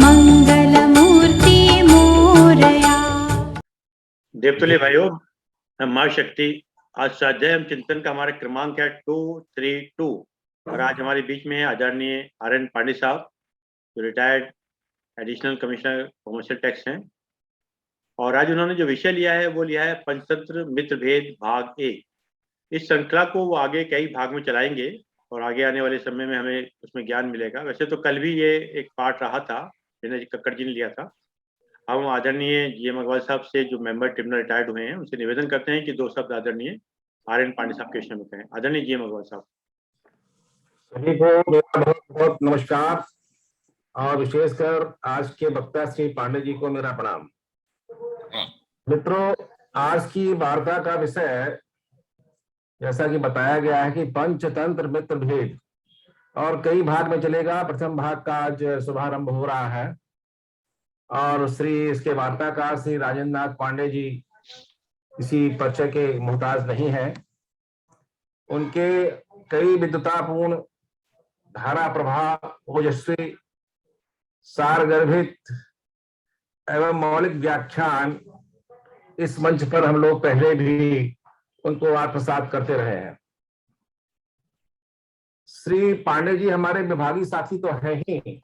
मंगलमूर्ति मोरया। देवतुल्य भाइयों, हम माँ शक्ति आज स्वाध्याय एवं चिंतन का हमारा क्रमांक है 232 और आज हमारे बीच में है आदरणीय RN पांडे साहब, जो retired additional commissioner commercial tax हैं। और आज उन्होंने जो विषय लिया है वो लिया है पंचतंत्र मित्र भेद भाग 1। इस श्रृंखला को वो आगे कई भाग में चलाएंगे और आगे आने वाले समय में हमें उसमें ज्ञान मिलेगा। वैसे तो कल भी ये एक पार्ट रहा था, विनय कक्कड़ जी ने लिया था। हम आदरणीय GM अग्रवाल साहब से, जो मेंबर ट्रिब्यूनल रिटायर्ड हुए हैं, उनसे निवेदन करते हैं कि 2 शब्द आदरणीय RN पांडे साहब के विषय में कहें। आदरणीय GM अग्रवाल साहब। सभी को मेरा बहुत बहुत नमस्कार और विशेषकर आज के वक्ता श्री पांडे जी को मेरा प्रणाम। मित्रों, आज की वार्ता का विषय जैसा कि बताया गया है कि पंचतंत्र मित्र भेद और कई भाग में चलेगा। प्रथम भाग का आज शुभारंभ हो रहा है और इसके वार्ताकार श्री राजेंद्र नाथ पांडे जी किसी परिचय के मोहताज नहीं है। उनके कई विद्वतापूर्ण, धारा प्रभा, ओजस्वी, सारगर्भित एवं मौलिक व्याख्यान इस मंच पर हम लोग पहले भी उनको आत्मसात करते रहे हैं। श्री पांडे जी हमारे विभागीय साथी तो है ही,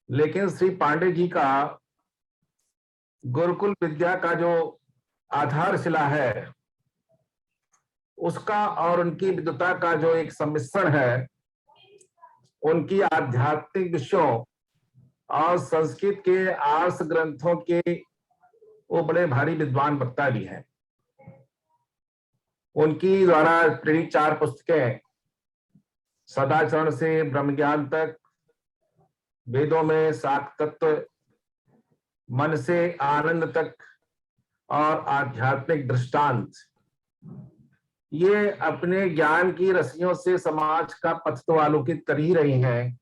लेकिन श्री पांडे जी का गुरुकुल विद्या का जो आधारशिला है उसका और उनकी विद्वता का जो एक सम्मिश्रण है, उनकी आध्यात्मिक विषयों और संस्कृत के आर्ष ग्रंथों के वो बड़े भारी विद्वान वक्ता भी हैं। उनकी द्वारा प्रेरित 4 पुस्तकें सदाचरण से ब्रह्मज्ञान तक, वेदों में शाक्त तत्व, मन से आनंद तक और आध्यात्मिक दृष्टांत, ये अपने ज्ञान की रस्सियों से समाज का पथ तो आलोकित कर ही रही हैं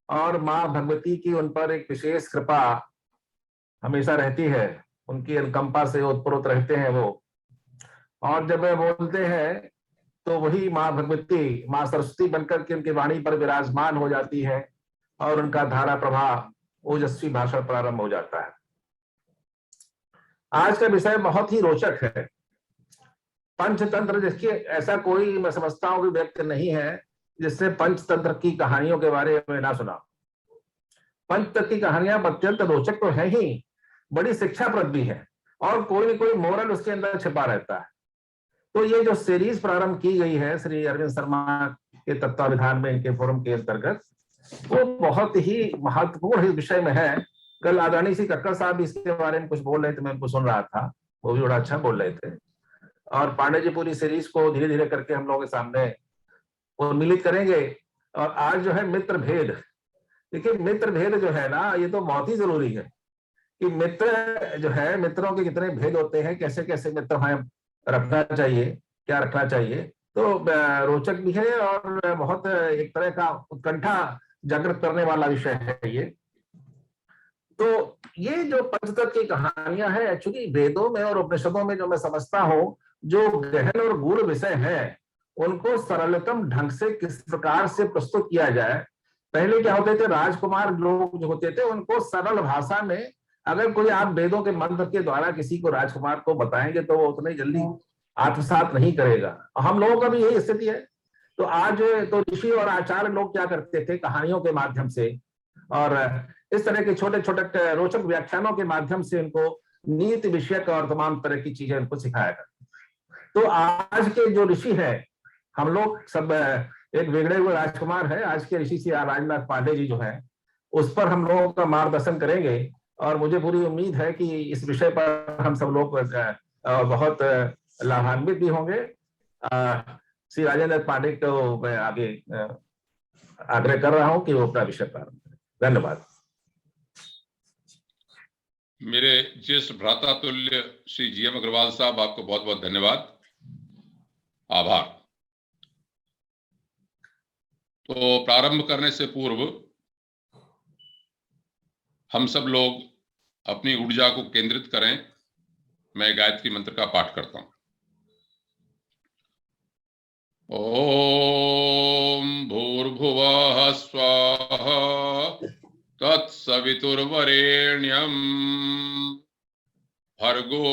और माँ भगवती की उन पर एक विशेष कृपा हमेशा रहती है। उनकी अनुकंपा से ओतप्रोत रहते हैं वो, और जब वे बोलते हैं तो वही माँ भगवती, माँ सरस्वती बनकर के उनकी वाणी पर विराजमान हो जाती है और उनका धारा प्रभा, ओजस्वी भाषण प्रारंभ हो जाता है। आज का विषय बहुत ही रोचक है। पंचतंत्र, जिसकी ऐसा कोई, मैं समझता हूं कि व्यक्ति नहीं है जिसने पंचतंत्र की कहानियों के बारे में ना सुना। पंचतंत्र की कहानियां अत्यंत रोचक तो है ही, बड़ी शिक्षाप्रद भी है और कोई न कोई मोरल उसके अंदर छिपा रहता है। तो ये जो सीरीज प्रारंभ की गई है श्री अरविंद शर्मा के तत्वावधान में, इनके फोरम के अंतर्गत, वो बहुत ही महत्वपूर्ण इस विषय में है। कल आदरणीय श्री कक्कड़ साहब इसके बारे में कुछ बोल रहे थे, मैं उनको सुन रहा था, वो भी बड़ा अच्छा बोल रहे थे। और पांडे जी पूरी सीरीज को धीरे धीरे करके हम लोगों के सामने उन्मिलित करेंगे। और आज जो है मित्र भेद, देखिए मित्र भेद जो है ना, ये तो बहुत ही जरूरी है कि मित्र जो है, मित्रों के कितने भेद होते हैं, कैसे कैसे मित्र हमें रखना चाहिए, क्या रखना चाहिए, तो रोचक भी है और बहुत एक तरह का उत्कंठा जागृत करने वाला विषय है ये। तो ये जो पंचतंत्र की कहानियां हैं, एक्चुअली वेदों में और उपनिषदों में जो मैं समझता हूँ, जो गहन और गूढ़ विषय है, उनको सरलतम ढंग से किस प्रकार से प्रस्तुत किया जाए। पहले क्या होते थे, राजकुमार लोग जो होते थे, उनको सरल भाषा में अगर कोई आप वेदों के मंत्र के द्वारा किसी को, राजकुमार को बताएंगे तो वो उतनी जल्दी आत्मसात नहीं करेगा। हम लोगों का भी यही स्थिति है। तो आज तो ऋषि और आचार्य लोग क्या करते थे, कहानियों के माध्यम से और इस तरह के छोटे छोटे रोचक व्याख्यानों के माध्यम से उनको नीति विषयक और तमाम तरह की चीजें उनको सिखाया करते। तो आज के जो ऋषि है, हम लोग सब एक बिगड़े हुए राजकुमार है। आज के ऋषि श्री राजनाथ पांडे जी जो है, उस पर हम लोगों का मार्गदर्शन करेंगे और मुझे पूरी उम्मीद है कि इस विषय पर हम सब लोग बहुत लाभान्वित भी होंगे। श्री राजेंद्र पांडे को मैं आगे आग्रह कर रहा हूं कि वो अपना विषय प्रारंभ करें। धन्यवाद। मेरे ज्येष्ठ भ्राता तुल्य श्री GM अग्रवाल साहब, आपको बहुत बहुत धन्यवाद, आभार। तो प्रारंभ करने से पूर्व हम सब लोग अपनी ऊर्जा को केंद्रित करें। मैं गायत्री मंत्र का पाठ करता हूं। ओम भूर्भुवः स्वाहा तत्सवितुर्वरेण्यं भर्गो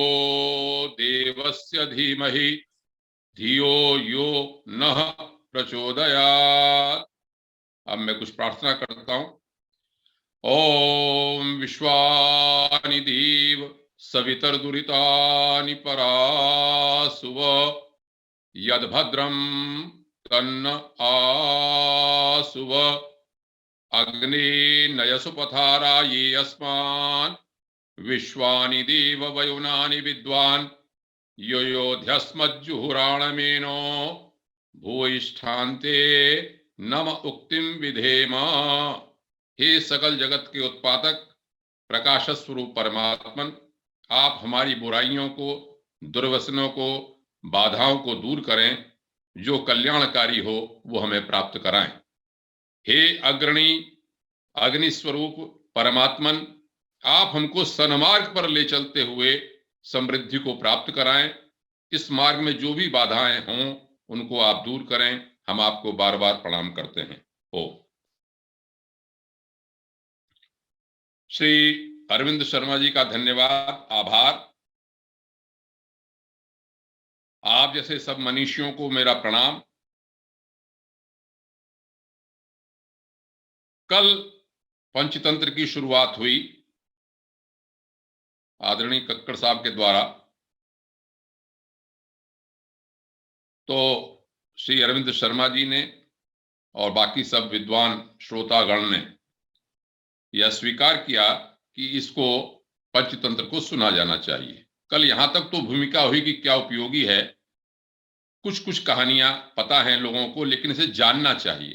देवस्य धीमहि धियो यो नः प्रचोदयात्। अब मैं कुछ प्रार्थना करता हूं। ओम विश्वानि देव सवितर्दुरितानि परासुव यद्भद्रं तन्न आसुव अग्ने नयसु पथारा ये अस्मान् विश्वानि देव वयुनानि विद्वान् यो योध्यस्मज्जुहुराणमेनो भूयिष्ठान्ते नम उक्तिम विधेम। हे सकल जगत के उत्पादक प्रकाश स्वरूप परमात्मन, आप हमारी बुराइयों को, दुर्वसनों को, बाधाओं को दूर करें, जो कल्याणकारी हो वो हमें प्राप्त कराएं। हे अग्रणी अग्नि स्वरूप परमात्मन, आप हमको सन्मार्ग पर ले चलते हुए समृद्धि को प्राप्त कराएं। इस मार्ग में जो भी बाधाएं हों उनको आप दूर करें। हम आपको बार बार प्रणाम करते हैं। श्री अरविंद शर्मा जी का धन्यवाद, आभार। आप जैसे सब मनीषियों को मेरा प्रणाम। कल पंचतंत्र की शुरुआत हुई आदरणीय कक्कड़ साहब के द्वारा। तो श्री अरविंद शर्मा जी ने और बाकी सब विद्वान श्रोतागण ने यह स्वीकार किया कि इसको पंचतंत्र को सुना जाना चाहिए। कल यहां तक तो भूमिका हुई कि क्या उपयोगी है, कुछ कुछ कहानियां पता है लोगों को, लेकिन इसे जानना चाहिए।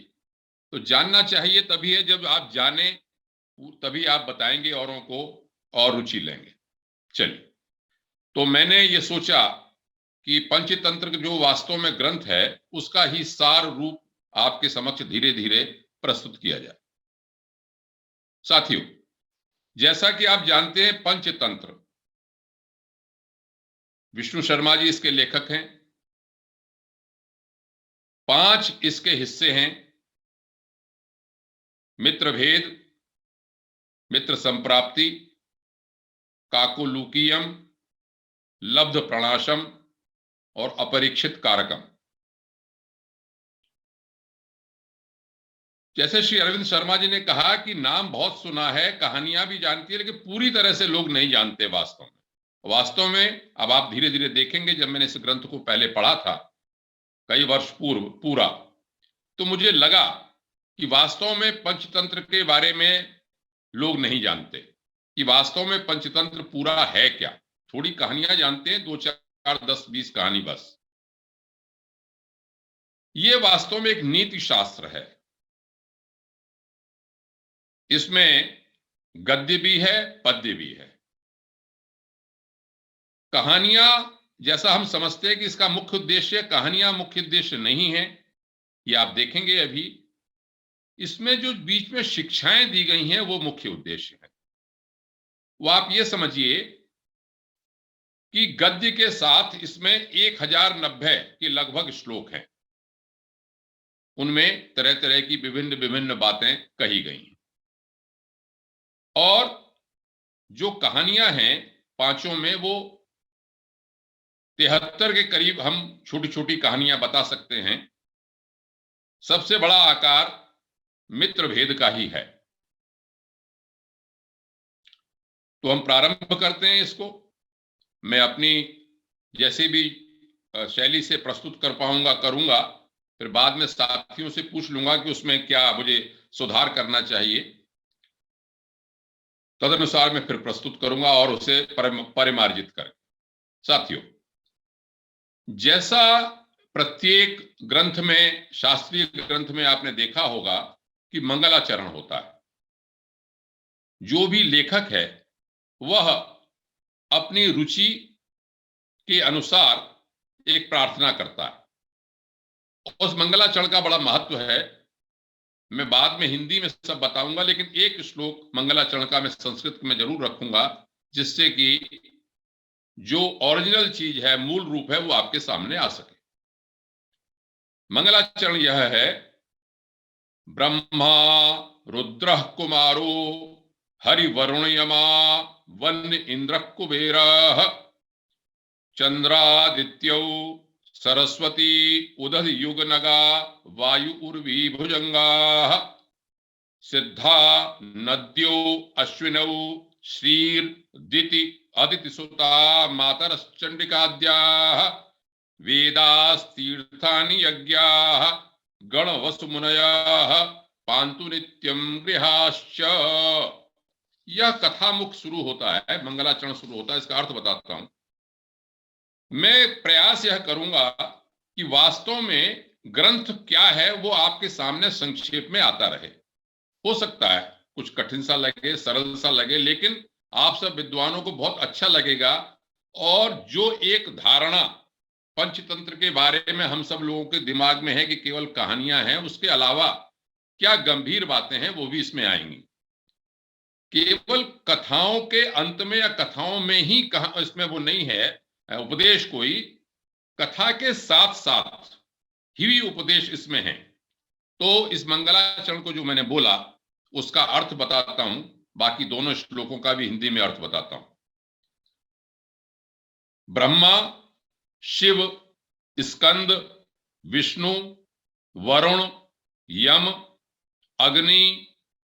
तो जानना चाहिए तभी है जब आप जाने, तभी आप बताएंगे औरों को और रुचि लेंगे। चलिए, तो मैंने ये सोचा कि पंचतंत्र जो वास्तव में ग्रंथ है उसका ही सार रूप आपके समक्ष धीरे धीरे प्रस्तुत किया जाए। साथियों, जैसा कि आप जानते हैं पंचतंत्र, विष्णु शर्मा जी इसके लेखक हैं। 5 इसके हिस्से हैं: मित्र भेद, मित्र संप्राप्ति, काकोलूकीयम, लब्ध प्रणाशम और अपरीक्षित कारकम। जैसे श्री अरविंद शर्मा जी ने कहा कि नाम बहुत सुना है, कहानियां भी जानती है, लेकिन पूरी तरह से लोग नहीं जानते वास्तव में। अब आप धीरे धीरे देखेंगे, जब मैंने इस ग्रंथ को पहले पढ़ा था कई वर्ष पूर्व पूरा, तो मुझे लगा कि वास्तव में पंचतंत्र के बारे में लोग नहीं जानते कि वास्तव में पंचतंत्र पूरा है क्या। थोड़ी कहानियां जानते हैं, 2, 4, 10, 20 कहानी बस। ये वास्तव में एक नीति शास्त्र है। इसमें गद्य भी है, पद्य भी है। कहानियां, जैसा हम समझते हैं कि इसका मुख्य उद्देश्य, कहानियां मुख्य उद्देश्य नहीं है, ये आप देखेंगे अभी। इसमें जो बीच में शिक्षाएं दी गई हैं वो मुख्य उद्देश्य है। वो आप ये समझिए कि गद्य के साथ इसमें 1090 के लगभग श्लोक हैं। उनमें तरह तरह की विभिन्न बातें कही गई हैं। और जो कहानियां हैं 5 में, वो 73 के करीब हम छोटी छोटी कहानियां बता सकते हैं। सबसे बड़ा आकार मित्र भेद का ही है। तो हम प्रारंभ करते हैं इसको। मैं अपनी जैसे भी शैली से प्रस्तुत कर पाऊंगा करूंगा, फिर बाद में साथियों से पूछ लूंगा कि उसमें क्या मुझे सुधार करना चाहिए। तदनुसार मैं फिर प्रस्तुत करूंगा और उसे परिमार्जित कर। साथियों, जैसा प्रत्येक ग्रंथ में, शास्त्रीय ग्रंथ में आपने देखा होगा कि मंगलाचरण होता है। जो भी लेखक है वह अपनी रुचि के अनुसार एक प्रार्थना करता है। उस मंगलाचरण का बड़ा महत्व है। मैं बाद में हिंदी में सब बताऊंगा, लेकिन एक श्लोक मंगलाचरण का मैं संस्कृत में जरूर रखूंगा, जिससे कि जो ओरिजिनल चीज है, मूल रूप है, वो आपके सामने आ सके। मंगलाचरण यह है: ब्रह्मा रुद्रः कुमारो हरिवरुण यमा वन्य इंद्र कुबेरः चंद्रादित्यौ सरस्वती उदध युगनगा वायु उर्वी भुजंगाः सिद्धा नद्यो अश्विनौ श्रीर्दिति अदितिसुता मातरश्चंडिकाद्याः वेदास्तीर्थानि यज्ञाः गणवसुमुनयः पांतु नित्यं गृहाश्च। यह कथामुख शुरू होता है, मंगलाचरण शुरू होता है। इसका अर्थ बताता हूं। मैं प्रयास यह करूंगा कि वास्तव में ग्रंथ क्या है वो आपके सामने संक्षेप में आता रहे। हो सकता है कुछ कठिन सा लगे, सरल सा लगे, लेकिन आप सब विद्वानों को बहुत अच्छा लगेगा। और जो एक धारणा पंचतंत्र के बारे में हम सब लोगों के दिमाग में है कि केवल कहानियां हैं, उसके अलावा क्या गंभीर बातें हैं वो भी इसमें आएंगी। केवल कथाओं के अंत में या कथाओं में ही इसमें वो नहीं है उपदेश, कोई कथा के साथ साथ ही उपदेश इसमें है। तो इस मंगलाचरण को जो मैंने बोला उसका अर्थ बताता हूं, बाकी दोनों श्लोकों का भी हिंदी में अर्थ बताता हूं। ब्रह्मा, शिव, स्कंद, विष्णु, वरुण, यम, अग्नि,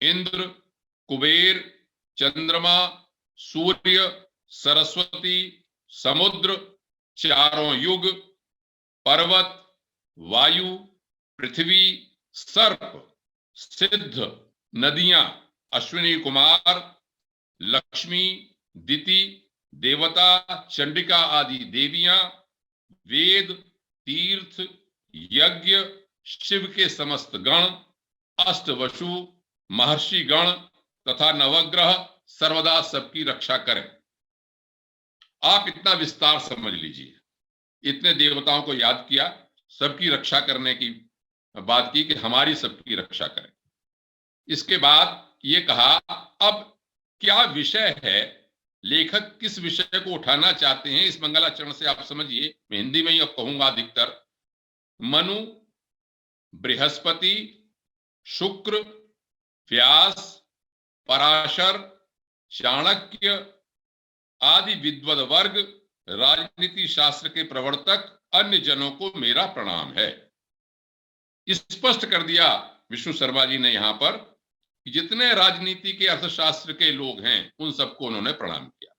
इंद्र, कुबेर, चंद्रमा, सूर्य, सरस्वती, समुद्र, चारों युग, पर्वत, वायु, पृथ्वी, सर्प, सिद्ध, नदियां, अश्विनी कुमार, लक्ष्मी, दिति, देवता, चंडिका आदि देवियां, वेद, तीर्थ, यज्ञ, शिव के समस्त गण, अष्टवसु, महर्षि गण तथा नवग्रह सर्वदा सबकी रक्षा करें। आप इतना विस्तार समझ लीजिए। इतने देवताओं को याद किया, सबकी रक्षा करने की बात की कि हमारी सबकी रक्षा करें। इसके बाद ये कहा अब क्या विषय है, लेखक किस विषय को उठाना चाहते हैं इस मंगलाचरण से आप समझिए। मैं हिंदी में ही अब कहूंगा अधिकतर। मनु, बृहस्पति, शुक्र, व्यास, पराशर, चाणक्य आदि विद्वद वर्ग, राजनीति शास्त्र के प्रवर्तक, अन्य जनों को मेरा प्रणाम है। स्पष्ट कर दिया विष्णु शर्मा जी ने यहां पर, जितने राजनीति के अर्थशास्त्र के लोग हैं उन सबको उन्होंने प्रणाम किया।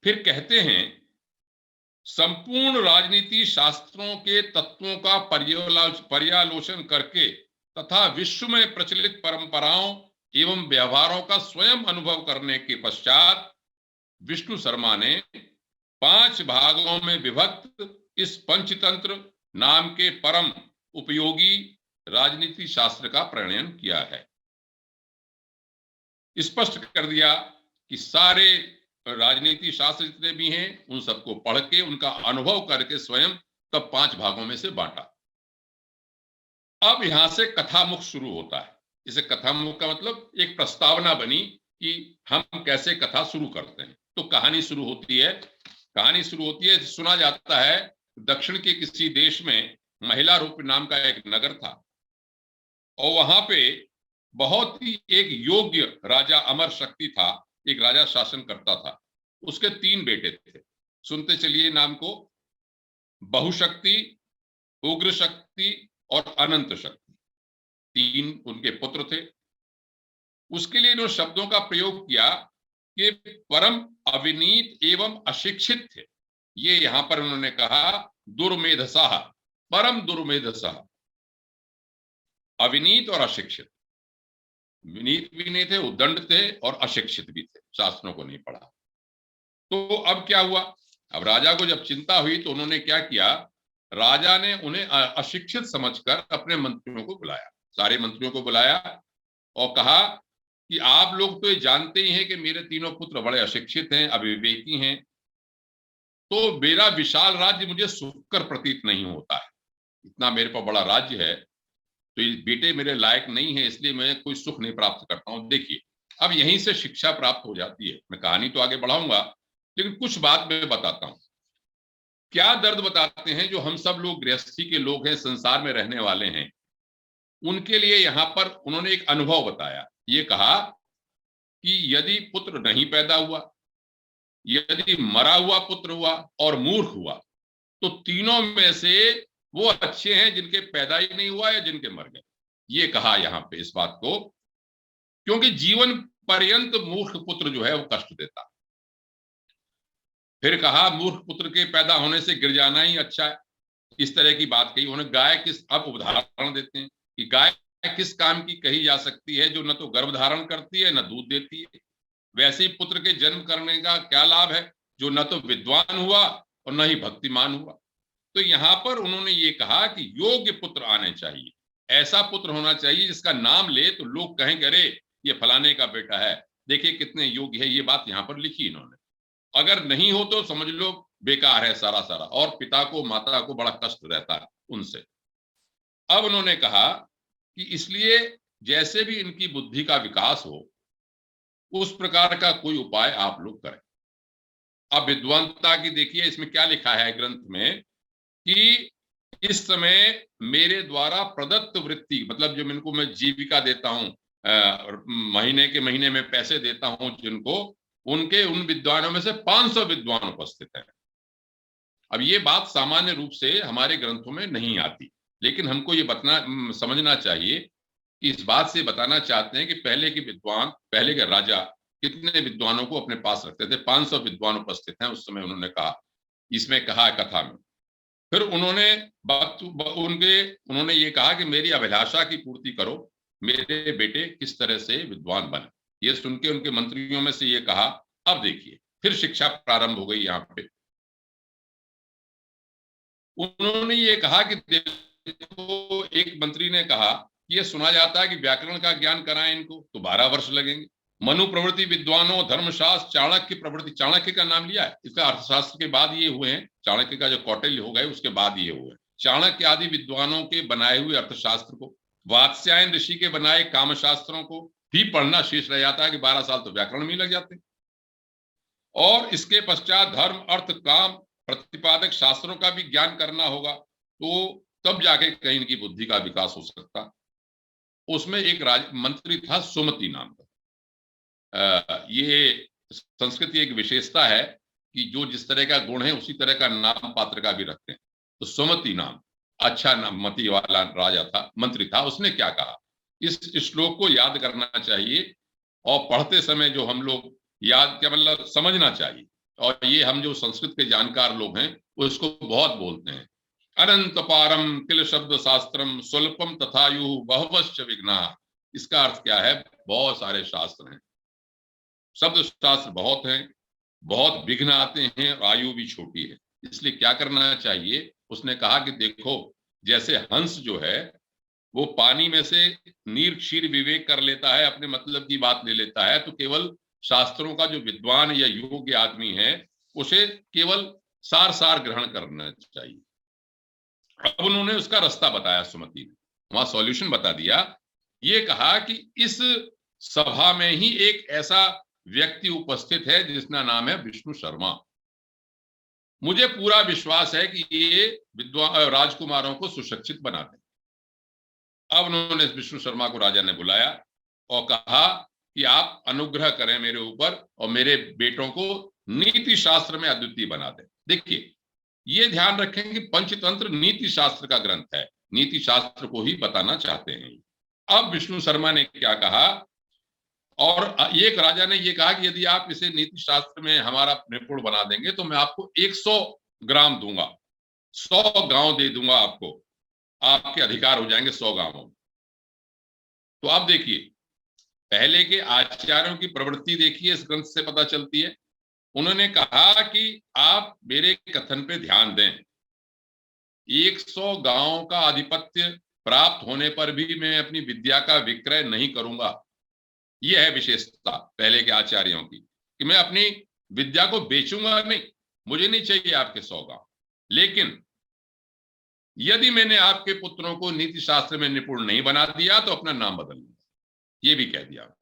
फिर कहते हैं संपूर्ण राजनीति शास्त्रों के तत्वों का पर्यालोचन करके तथा विश्व में प्रचलित परंपराओं एवं व्यवहारों का स्वयं अनुभव करने के पश्चात विष्णु शर्मा ने 5 भागों में विभक्त इस पंचतंत्र नाम के परम उपयोगी राजनीति शास्त्र का प्रणयन किया है। स्पष्ट कर दिया कि सारे राजनीति शास्त्र जितने भी हैं उन सबको पढ़ के उनका अनुभव करके स्वयं तब 5 भागों में से बांटा। अब यहां से कथामुख शुरू होता है। इसे कथामुख का मतलब एक प्रस्तावना बनी कि हम कैसे कथा शुरू करते हैं। तो कहानी शुरू होती है। सुना जाता है दक्षिण के किसी देश में महिला रूप नाम का एक नगर था और वहां पे बहुत ही एक योग्य राजा अमर शक्ति था। एक राजा शासन करता था। उसके 3 बेटे थे। सुनते चलिए नाम को। बहुशक्ति, उग्र शक्ति और अनंत शक्ति, 3 उनके पुत्र थे। उसके लिए इन्होंने शब्दों का प्रयोग किया कि परम अविनीत एवं अशिक्षित थे। ये यहां पर उन्होंने कहा दुर्मेधसाः, परम दुर्मेधसाः, अविनीत और अशिक्षित। विनीत भी नहीं थे, उद्दंड थे और अशिक्षित भी थे, शास्त्रों को नहीं पढ़ा। तो अब क्या हुआ? अब राजा को जब चिंता हुई तो उन्होंने क्या किया, राजा ने उन्हें अशिक्षित समझकर अपने मंत्रियों को बुलाया, सारे मंत्रियों को बुलाया और कहा कि आप लोग तो ये जानते ही हैं कि मेरे 3 पुत्र बड़े अशिक्षित हैं, अविवेकी हैं, तो मेरा विशाल राज्य मुझे सुखकर प्रतीत नहीं होता है। इतना मेरे पास बड़ा राज्य है तो ये बेटे मेरे लायक नहीं है, इसलिए मैं कोई सुख नहीं प्राप्त करता हूं। देखिए अब यहीं से शिक्षा प्राप्त हो जाती है। मैं कहानी तो आगे बढ़ाऊंगा लेकिन कुछ बात मैं बताता हूं। क्या दर्द बताते हैं जो हम सब लोग गृहस्थी के लोग हैं, संसार में रहने वाले हैं। उनके लिए यहां पर उन्होंने एक अनुभव बताया। ये कहा कि यदि पुत्र नहीं पैदा हुआ, यदि मरा हुआ पुत्र हुआ और मूर्ख हुआ, तो तीनों में से वो अच्छे हैं जिनके पैदा ही नहीं हुआ या जिनके मर गए। ये कहा यहां पे इस बात को, क्योंकि जीवन पर्यंत मूर्ख पुत्र जो है वो कष्ट देता। फिर कहा मूर्ख पुत्र के पैदा होने से गिर जाना ही अच्छा है। इस तरह की बात कही उन्होंने। गाय किस, अब उदाहरण देते हैं कि गाय किस काम की कही जा सकती है जो न तो गर्भ धारण करती है न दूध देती है। वैसे ही पुत्र के जन्म करने का क्या लाभ है जो न तो विद्वान हुआ और न ही भक्तिमान हुआ। तो यहां पर उन्होंने ये कहा कि योग्य पुत्र आने चाहिए, ऐसा पुत्र होना चाहिए जिसका नाम ले तो लोग कहेंगे अरे ये फलाने का बेटा है, देखिए कितने योग्य है। ये बात यहां पर लिखी इन्होंने। अगर नहीं हो तो समझ लो बेकार है सारा सारा, और पिता को माता को बड़ा कष्ट रहता है उनसे। अब उन्होंने कहा कि इसलिए जैसे भी इनकी बुद्धि का विकास हो उस प्रकार का कोई उपाय आप लोग करें। अब विद्वानता की देखिए इसमें क्या लिखा है ग्रंथ में कि इस समय मेरे द्वारा प्रदत्त वृत्ति, मतलब जो इनको मैं जीविका देता हूं, महीने के महीने में पैसे देता हूं जिनको, उनके उन विद्वानों में से 500 विद्वान उपस्थित हैं। अब ये बात सामान्य रूप से हमारे ग्रंथों में नहीं आती, लेकिन हमको ये समझना चाहिए कि इस बात से बताना चाहते हैं कि पहले के विद्वान, पहले के राजा कितने विद्वानों को अपने पास रखते थे। 500 विद्वान उपस्थित हैं उस समय, उन्होंने कहा, इसमें कहा कथा में। फिर उन्होंने ये कहा कि मेरी अभिलाषा की पूर्ति करो, मेरे बेटे किस तरह से विद्वान बने। ये सुन के उनके मंत्रियों में से ये कहा। अब देखिए फिर शिक्षा प्रारंभ हो गई। यहां पे उन्होंने ये कहा कि देखो, एक मंत्री ने कहा कि ये सुना जाता है कि व्याकरण का ज्ञान कराएं इनको तो 12 वर्ष लगेंगे। मनु प्रवृत्ति विद्वानों, धर्मशास्त्र, चाणक्य प्रवृत्ति, चाणक्य का नाम लिया है, इसका अर्थशास्त्र के बाद ये हुए हैं। चाणक्य का जो कौटिल्य हो गए उसके बाद ये हुए। चाणक्य आदि विद्वानों के बनाए हुए अर्थशास्त्र को, वात्स्यायन ऋषि के बनाए कामशास्त्रों को भी पढ़ना शेष रह जाता है कि 12 साल तो व्याकरण में लग जाते हैं। और इसके पश्चात धर्म, अर्थ, काम प्रतिपादक शास्त्रों का भी ज्ञान करना होगा, तो तब जाके कहीं इनकी बुद्धि का विकास हो सकता। उसमें एक मंत्री था सुमति नाम का। ये संस्कृत की एक विशेषता है कि जो जिस तरह का गुण है उसी तरह का नाम पात्र का भी रखते हैं। तो सुमति नाम, अच्छा नाम, मति वाला राजा था, मंत्री था। उसने क्या कहा, इस श्लोक को याद करना चाहिए और पढ़ते समय जो हम लोग याद, क्या मतलब समझना चाहिए। और ये हम जो संस्कृत के जानकार लोग हैं वो इसको बहुत बोलते हैं। अनंत पारम किल शब्द शास्त्रम स्वल्पम तथायु बहुवश्च विघ्ना। इसका अर्थ क्या है, बहुत सारे शास्त्र हैं, शब्द शास्त्र बहुत हैं, बहुत विघ्न आते हैं और आयु भी छोटी है, इसलिए क्या करना चाहिए। उसने कहा कि देखो, जैसे हंस जो है वो पानी में से नीर क्षीर विवेक कर लेता है, अपने मतलब की बात ले लेता है, तो केवल शास्त्रों का जो विद्वान या योग्य आदमी है उसे केवल सार सार ग्रहण करना चाहिए। अब उन्होंने उसका रास्ता बताया, सुमति ने वहां सॉल्यूशन बता दिया। ये कहा कि इस सभा में ही एक ऐसा व्यक्ति उपस्थित है जिसका नाम है विष्णु शर्मा। मुझे पूरा विश्वास है कि ये विद्वान राजकुमारों को सुशिक्षित बनाते। अब उन्होंने विष्णु शर्मा को राजा ने बुलाया और कहा कि आप अनुग्रह करें मेरे ऊपर और मेरे बेटों को नीति शास्त्र में अद्वितीय बना दें। देखिए, ये ध्यान रखें कि पंचतंत्र नीति शास्त्र का ग्रंथ है, नीति शास्त्र को ही बताना चाहते हैं। अब विष्णु शर्मा ने क्या कहा, और एक राजा ने यह कहा कि यदि आप इसे नीति शास्त्र में हमारा निपुण बना देंगे तो मैं आपको 100 ग्राम दूंगा, 100 गांव दे दूंगा आपको, आपके अधिकार हो जाएंगे 100 गांवों में। तो आप देखिए, पहले के आचार्यों की प्रवृत्ति देखिए, इस ग्रंथ से पता चलती है। उन्होंने कहा कि आप मेरे कथन पे ध्यान दें, 100 गांवों का आधिपत्य प्राप्त होने पर भी मैं अपनी विद्या का विक्रय नहीं करूंगा। यह है विशेषता पहले के आचार्यों की कि मैं अपनी विद्या को बेचूंगा नहीं, मुझे नहीं चाहिए आपके 100 गांव, लेकिन यदि मैंने आपके पुत्रों को नीति शास्त्र में निपुण नहीं बना दिया तो अपना नाम बदल लूंगा, ये भी कह दिया।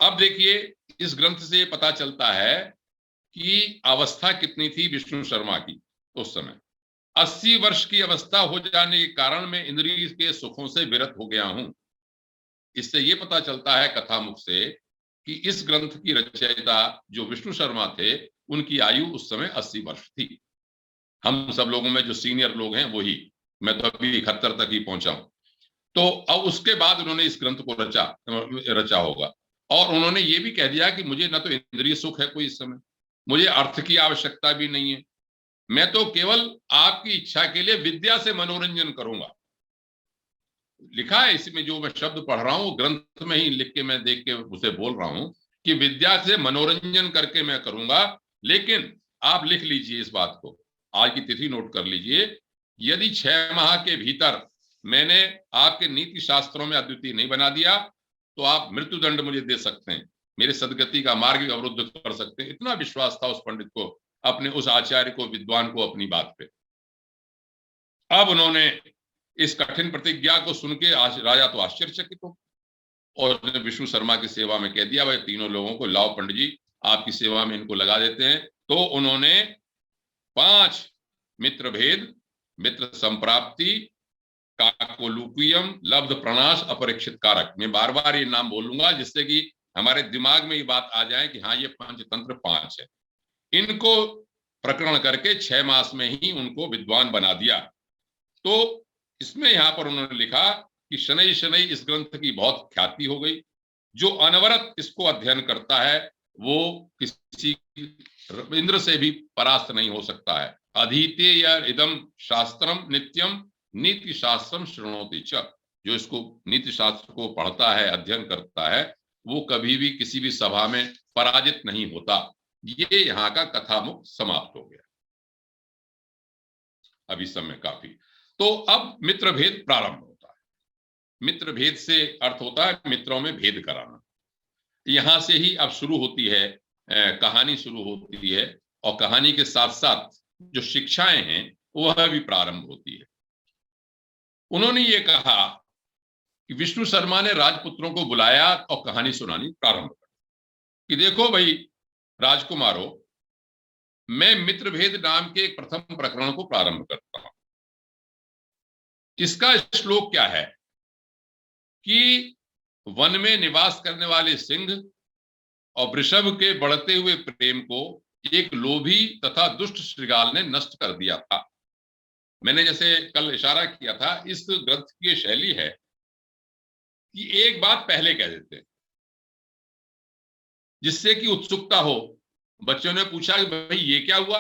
अब देखिए, इस ग्रंथ से पता चलता है कि अवस्था कितनी थी विष्णु शर्मा की उस समय। 80 वर्ष की अवस्था हो जाने के कारण मैं इंद्रिय के सुखों से विरत हो गया हूं। इससे यह पता चलता है कथामुख से कि इस ग्रंथ की रचयिता जो विष्णु शर्मा थे, उनकी आयु उस समय 80 वर्ष थी। हम सब लोगों में जो सीनियर लोग हैं वही, मैं तो अभी 71 तक ही पहुंचा हूं। तो अब उसके बाद उन्होंने इस ग्रंथ को रचा होगा, और उन्होंने ये भी कह दिया कि मुझे ना तो इंद्रिय सुख है कोई इस समय, मुझे अर्थ की आवश्यकता भी नहीं है, मैं तो केवल आपकी इच्छा के लिए विद्या से मनोरंजन करूंगा। लिखा है इसमें, जो मैं शब्द पढ़ रहा हूं ग्रंथ में ही लिख के मैं देख के उसे बोल रहा हूं कि विद्या से मनोरंजन करके मैं करूंगा। लेकिन आप लिख लीजिए इस बात को, आज की तिथि नोट कर लीजिए, यदि 6 माह के भीतर मैंने आपके नीति शास्त्रों में अद्वितीय नहीं बना दिया तो आप मृत्युदंड मुझे दे सकते हैं, मेरे सदगति का मार्ग भी अवरुद्ध कर सकते हैं। इतना विश्वास था उस पंडित को, अपने उस आचार्य को, विद्वान को अपनी बात पे। अब उन्होंने इस कठिन प्रतिज्ञा को सुन के राजा तो आश्चर्यचकित हो, और विष्णु शर्मा की सेवा में कह दिया, भाई तीनों लोगों को लाओ पंडित जी, आपकी सेवा में इनको लगा देते हैं। तो उन्होंने 5 मित्र भेद, मित्र संप्राप्ति, काकोलुकियम, लब्ध प्रणाश, अपरीक्षित कारक, मैं बार बार ये नाम बोलूंगा जिससे कि हमारे दिमाग में ये बात आ जाए कि हाँ ये पंचतंत्र 5 है। इनको प्रकरण करके 6 मास में ही उनको विद्वान बना दिया। तो इसमें यहां पर उन्होंने लिखा कि शनै शनै इस ग्रंथ की बहुत ख्याति हो गई, जो अनवरत इसको अध्ययन करता है वो किसी इंद्र से भी परास्त नहीं हो सकता है। अधीते या इदम शास्त्रम नित्यम नीति शास्त्रम शृणोति च, जो इसको नीति शास्त्र को पढ़ता है, अध्ययन करता है, वो कभी भी किसी भी सभा में पराजित नहीं होता। ये यहाँ का कथामुख समाप्त हो गया अभी समय काफी। तो अब मित्र भेद प्रारंभ होता है। मित्र भेद से अर्थ होता है मित्रों में भेद कराना। यहां से ही अब शुरू होती है कहानी शुरू होती है, और कहानी के साथ साथ जो शिक्षाएं हैं वह भी प्रारंभ होती है। उन्होंने ये कहा कि विष्णु शर्मा ने राजपुत्रों को बुलाया और कहानी सुनानी प्रारंभ कर कि देखो भाई राजकुमारों, मैं मित्रभेद नाम के एक प्रथम प्रकरण को प्रारंभ करता हूं। इसका श्लोक क्या है कि वन में निवास करने वाले सिंह और वृषभ के बढ़ते हुए प्रेम को एक लोभी तथा दुष्ट श्रृगाल ने नष्ट कर दिया था। मैंने जैसे कल इशारा किया था, इस ग्रंथ की शैली है कि एक बात पहले कह देते हैं जिससे कि उत्सुकता हो। बच्चों ने पूछा कि भाई ये क्या हुआ?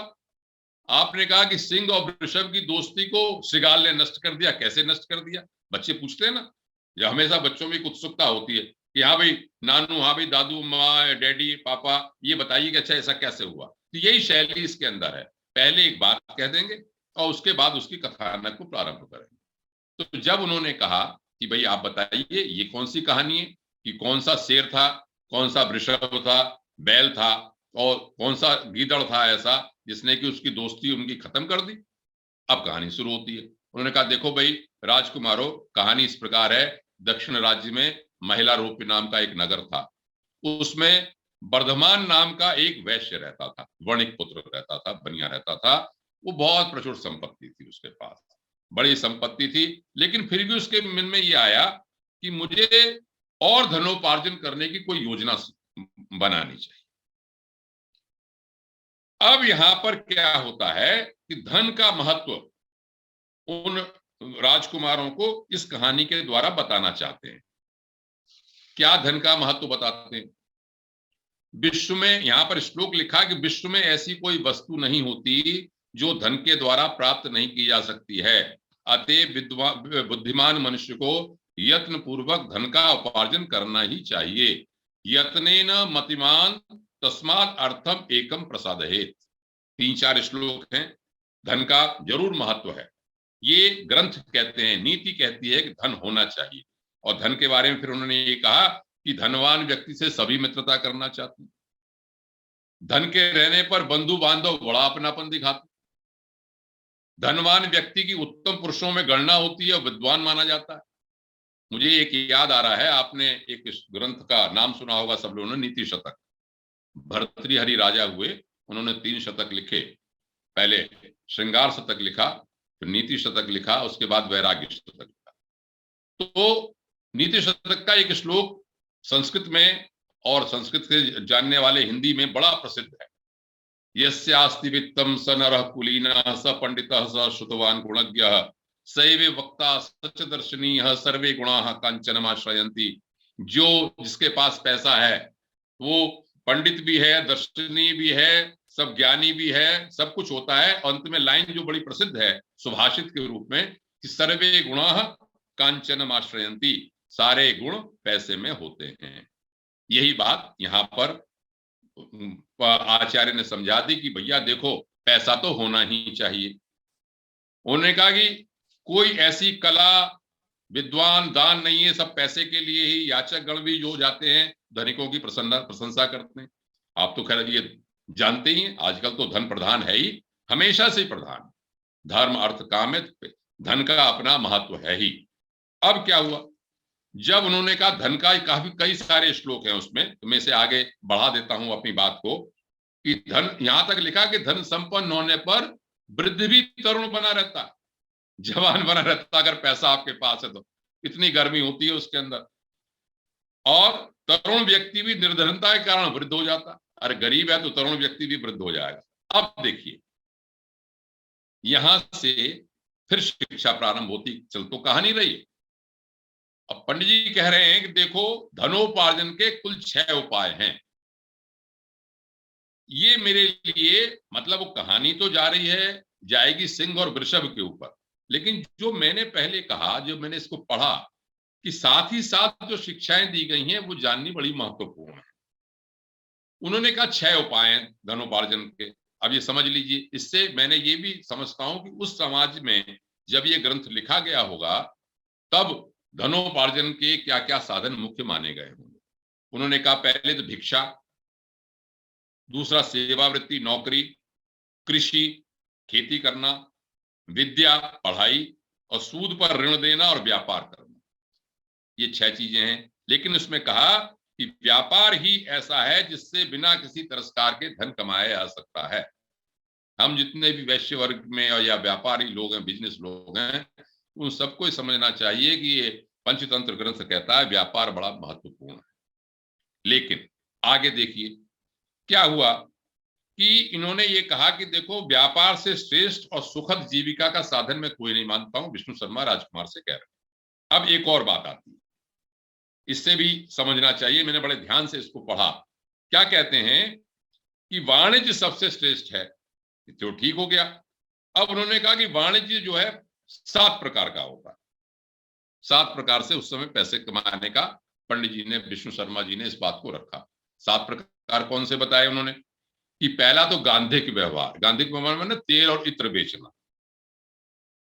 आपने कहा कि सिंह और वृषभ की दोस्ती को श्रृगाल ने नष्ट कर दिया। कैसे नष्ट कर दिया? बच्चे पूछते हैं ना, जो हमेशा बच्चों में एक उत्सुकता होती है कि हाँ भाई नानू, हाँ भाई दादू, माँ, डैडी, पापा, ये बताइए कि अच्छा ऐसा कैसे हुआ। तो यही शैली इसके अंदर है, पहले एक बात कह देंगे और उसके बाद उसकी कथानक को प्रारंभ करेंगे। तो जब उन्होंने कहा कि भाई आप बताइए ये कौन सी कहानी है, कि कौन सा शेर था, कौन सा वृषभ था, बैल था, और कौन सा गीदड़ था ऐसा जिसने कि उसकी दोस्ती उनकी खत्म कर दी। अब कहानी शुरू होती है। उन्होंने कहा देखो भाई राजकुमारों, कहानी इस प्रकार है। दक्षिण राज्य में महिला रूपी नाम का एक नगर था, उसमें वर्धमान नाम का एक वैश्य रहता था, वणिक पुत्र रहता था, बनिया रहता था। वो बहुत प्रचुर संपत्ति थी उसके पास, बड़ी संपत्ति थी, लेकिन फिर भी उसके मन में ये आया कि मुझे और धनोपार्जन करने की कोई योजना बनानी चाहिए। अब यहां पर क्या होता है कि धन का महत्व उन राजकुमारों को इस कहानी के द्वारा बताना चाहते हैं। क्या धन का महत्व बताते हैं? विश्व में, यहां पर श्लोक लिखा कि विश्व में ऐसी कोई वस्तु नहीं होती जो धन के द्वारा प्राप्त नहीं की जा सकती है। अतः बुद्धिमान मनुष्य को यत्न पूर्वक धन का उपार्जन करना ही चाहिए। यत्नेन मतिमान तस्मात् अर्थम एकम प्रसादहेत। 3-4 श्लोक हैं। धन का जरूर महत्व है, ये ग्रंथ कहते हैं, नीति कहती है कि धन होना चाहिए। और धन के बारे में फिर उन्होंने ये कहा कि धनवान व्यक्ति से सभी मित्रता करना चाहते हैं। धन के रहने पर बंधु बांधव बड़ा अपनापन दिखाते। धनवान व्यक्ति की उत्तम पुरुषों में गणना होती है और विद्वान माना जाता है। मुझे एक याद आ रहा है, आपने एक ग्रंथ का नाम सुना होगा सब लोगों ने, नीति शतक। भर्तृहरि राजा हुए, उन्होंने 3 शतक लिखे। पहले श्रृंगार शतक लिखा, फिर नीति शतक लिखा, उसके बाद वैराग्य शतक लिखा। तो नीति शतक का एक श्लोक संस्कृत में और संस्कृत के जानने वाले हिंदी में बड़ा प्रसिद्ध है। यस्यास्ति वित्तम स नरः कुलीनः स पंडितः स श्रुतवान गुणज्ञः सैवे वक्ता सच दर्शनीयः सर्वे गुणाः कांचनमाश्रयन्ति। जो जिसके पास पैसा है वो पंडित भी है, दर्शनीय भी है, सब ज्ञानी भी है, सब कुछ होता है। अंत में लाइन जो बड़ी प्रसिद्ध है सुभाषित के रूप में कि सर्वे गुणाः कांचनमाश्रयन्ति, सारे गुण पैसे में होते हैं। यही बात यहाँ पर आचार्य ने समझा दी कि भैया देखो पैसा तो होना ही चाहिए। उन्होंने कहा कि कोई ऐसी कला विद्वान दान नहीं है, सब पैसे के लिए ही। याचक गण भी जो जाते हैं धनिकों की प्रशंसा करते हैं। आप तो खैर ये जानते ही हैं, आजकल तो धन प्रधान है ही, हमेशा से प्रधान। धर्म अर्थ काम में धन का अपना महत्व है ही। अब क्या हुआ, जब उन्होंने कहा धन का काफी कई सारे श्लोक हैं उसमें, तो मैं इसे आगे बढ़ा देता हूं अपनी बात को कि धन, यहां तक लिखा कि धन संपन्न होने पर वृद्ध भी तरुण बना रहता, जवान बना रहता अगर पैसा आपके पास है तो। इतनी गर्मी होती है उसके अंदर। और तरुण व्यक्ति भी निर्धनता के कारण वृद्ध हो जाता। अरे गरीब है तो तरुण व्यक्ति भी वृद्ध हो जाएगा। अब देखिए यहां से फिर शिक्षा प्रारंभ होती, चल तो कहानी रही। अब पंडित जी कह रहे हैं कि देखो धनोपार्जन के कुल 6 उपाय हैं। ये मेरे लिए मतलब वो कहानी तो जा रही है, जाएगी सिंह और वृषभ के ऊपर, लेकिन जो मैंने पहले कहा, जो मैंने इसको पढ़ा कि साथ ही साथ जो शिक्षाएं दी गई हैं वो जाननी बड़ी महत्वपूर्ण है। उन्होंने कहा 6 उपाय हैं धनोपार्जन के। अब ये समझ लीजिए, इससे मैंने ये भी समझता हूं कि उस समाज में जब ये ग्रंथ लिखा गया होगा तब धनोपार्जन के क्या क्या साधन मुख्य माने गए होंगे। उन्होंने कहा पहले तो भिक्षा, दूसरा सेवावृत्ति नौकरी, कृषि खेती करना, विद्या पढ़ाई, और सूद पर ऋण देना और व्यापार करना। ये 6 चीजें हैं। लेकिन उसमें कहा कि व्यापार ही ऐसा है जिससे बिना किसी तिरस्कार के धन कमाया जा सकता है। हम जितने भी वैश्य वर्ग में या व्यापारी लोग हैं, बिजनेस लोग हैं, उन सबको समझना चाहिए कि ये पंचतंत्र ग्रंथ कहता है व्यापार बड़ा महत्वपूर्ण है। लेकिन आगे देखिए क्या हुआ कि इन्होंने ये कहा कि देखो व्यापार से श्रेष्ठ और सुखद जीविका का साधन मैं कोई नहीं मानता हूं। विष्णु शर्मा राजकुमार से कह रहे हैं। अब एक और बात आती है, इससे भी समझना चाहिए, मैंने बड़े ध्यान से इसको पढ़ा। क्या कहते हैं कि वाणिज्य सबसे श्रेष्ठ है, तो ठीक हो गया। अब उन्होंने कहा कि वाणिज्य जो है 7 प्रकार का होता है। 7 प्रकार से उस समय पैसे कमाने का पंडित जी ने, विष्णु शर्मा जी ने इस बात को रखा। 7 प्रकार कौन से बताए उन्होंने कि पहला तो गांधिक व्यवहार, गांधिक व्यवहार में तेल और इत्र बेचना,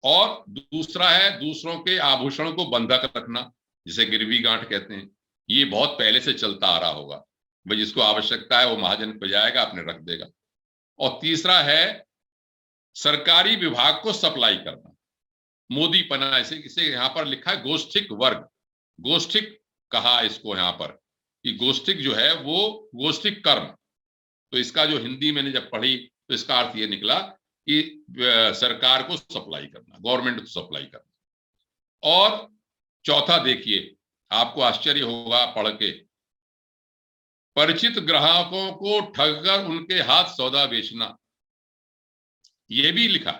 और दूसरा है दूसरों के आभूषणों को बंधक रखना, जिसे गिरवी गांठ कहते हैं। ये बहुत पहले से चलता आ रहा होगा, भाई जिसको आवश्यकता है वो महाजन पे जाएगा, अपने रख देगा। और तीसरा है सरकारी विभाग को सप्लाई करना, मोदी पना, इसे यहां पर लिखा है गोष्ठिक वर्ग। गोष्ठिक कहा इसको यहां पर कि गोष्ठिक जो है वो गोष्ठिक कर्म। तो इसका जो हिंदी मैंने जब पढ़ी तो इसका अर्थ ये निकला कि सरकार को सप्लाई करना, गवर्नमेंट को सप्लाई करना। और चौथा देखिए, आपको आश्चर्य होगा पढ़ के, परिचित ग्राहकों को ठगकर उनके हाथ सौदा बेचना। यह भी लिखा।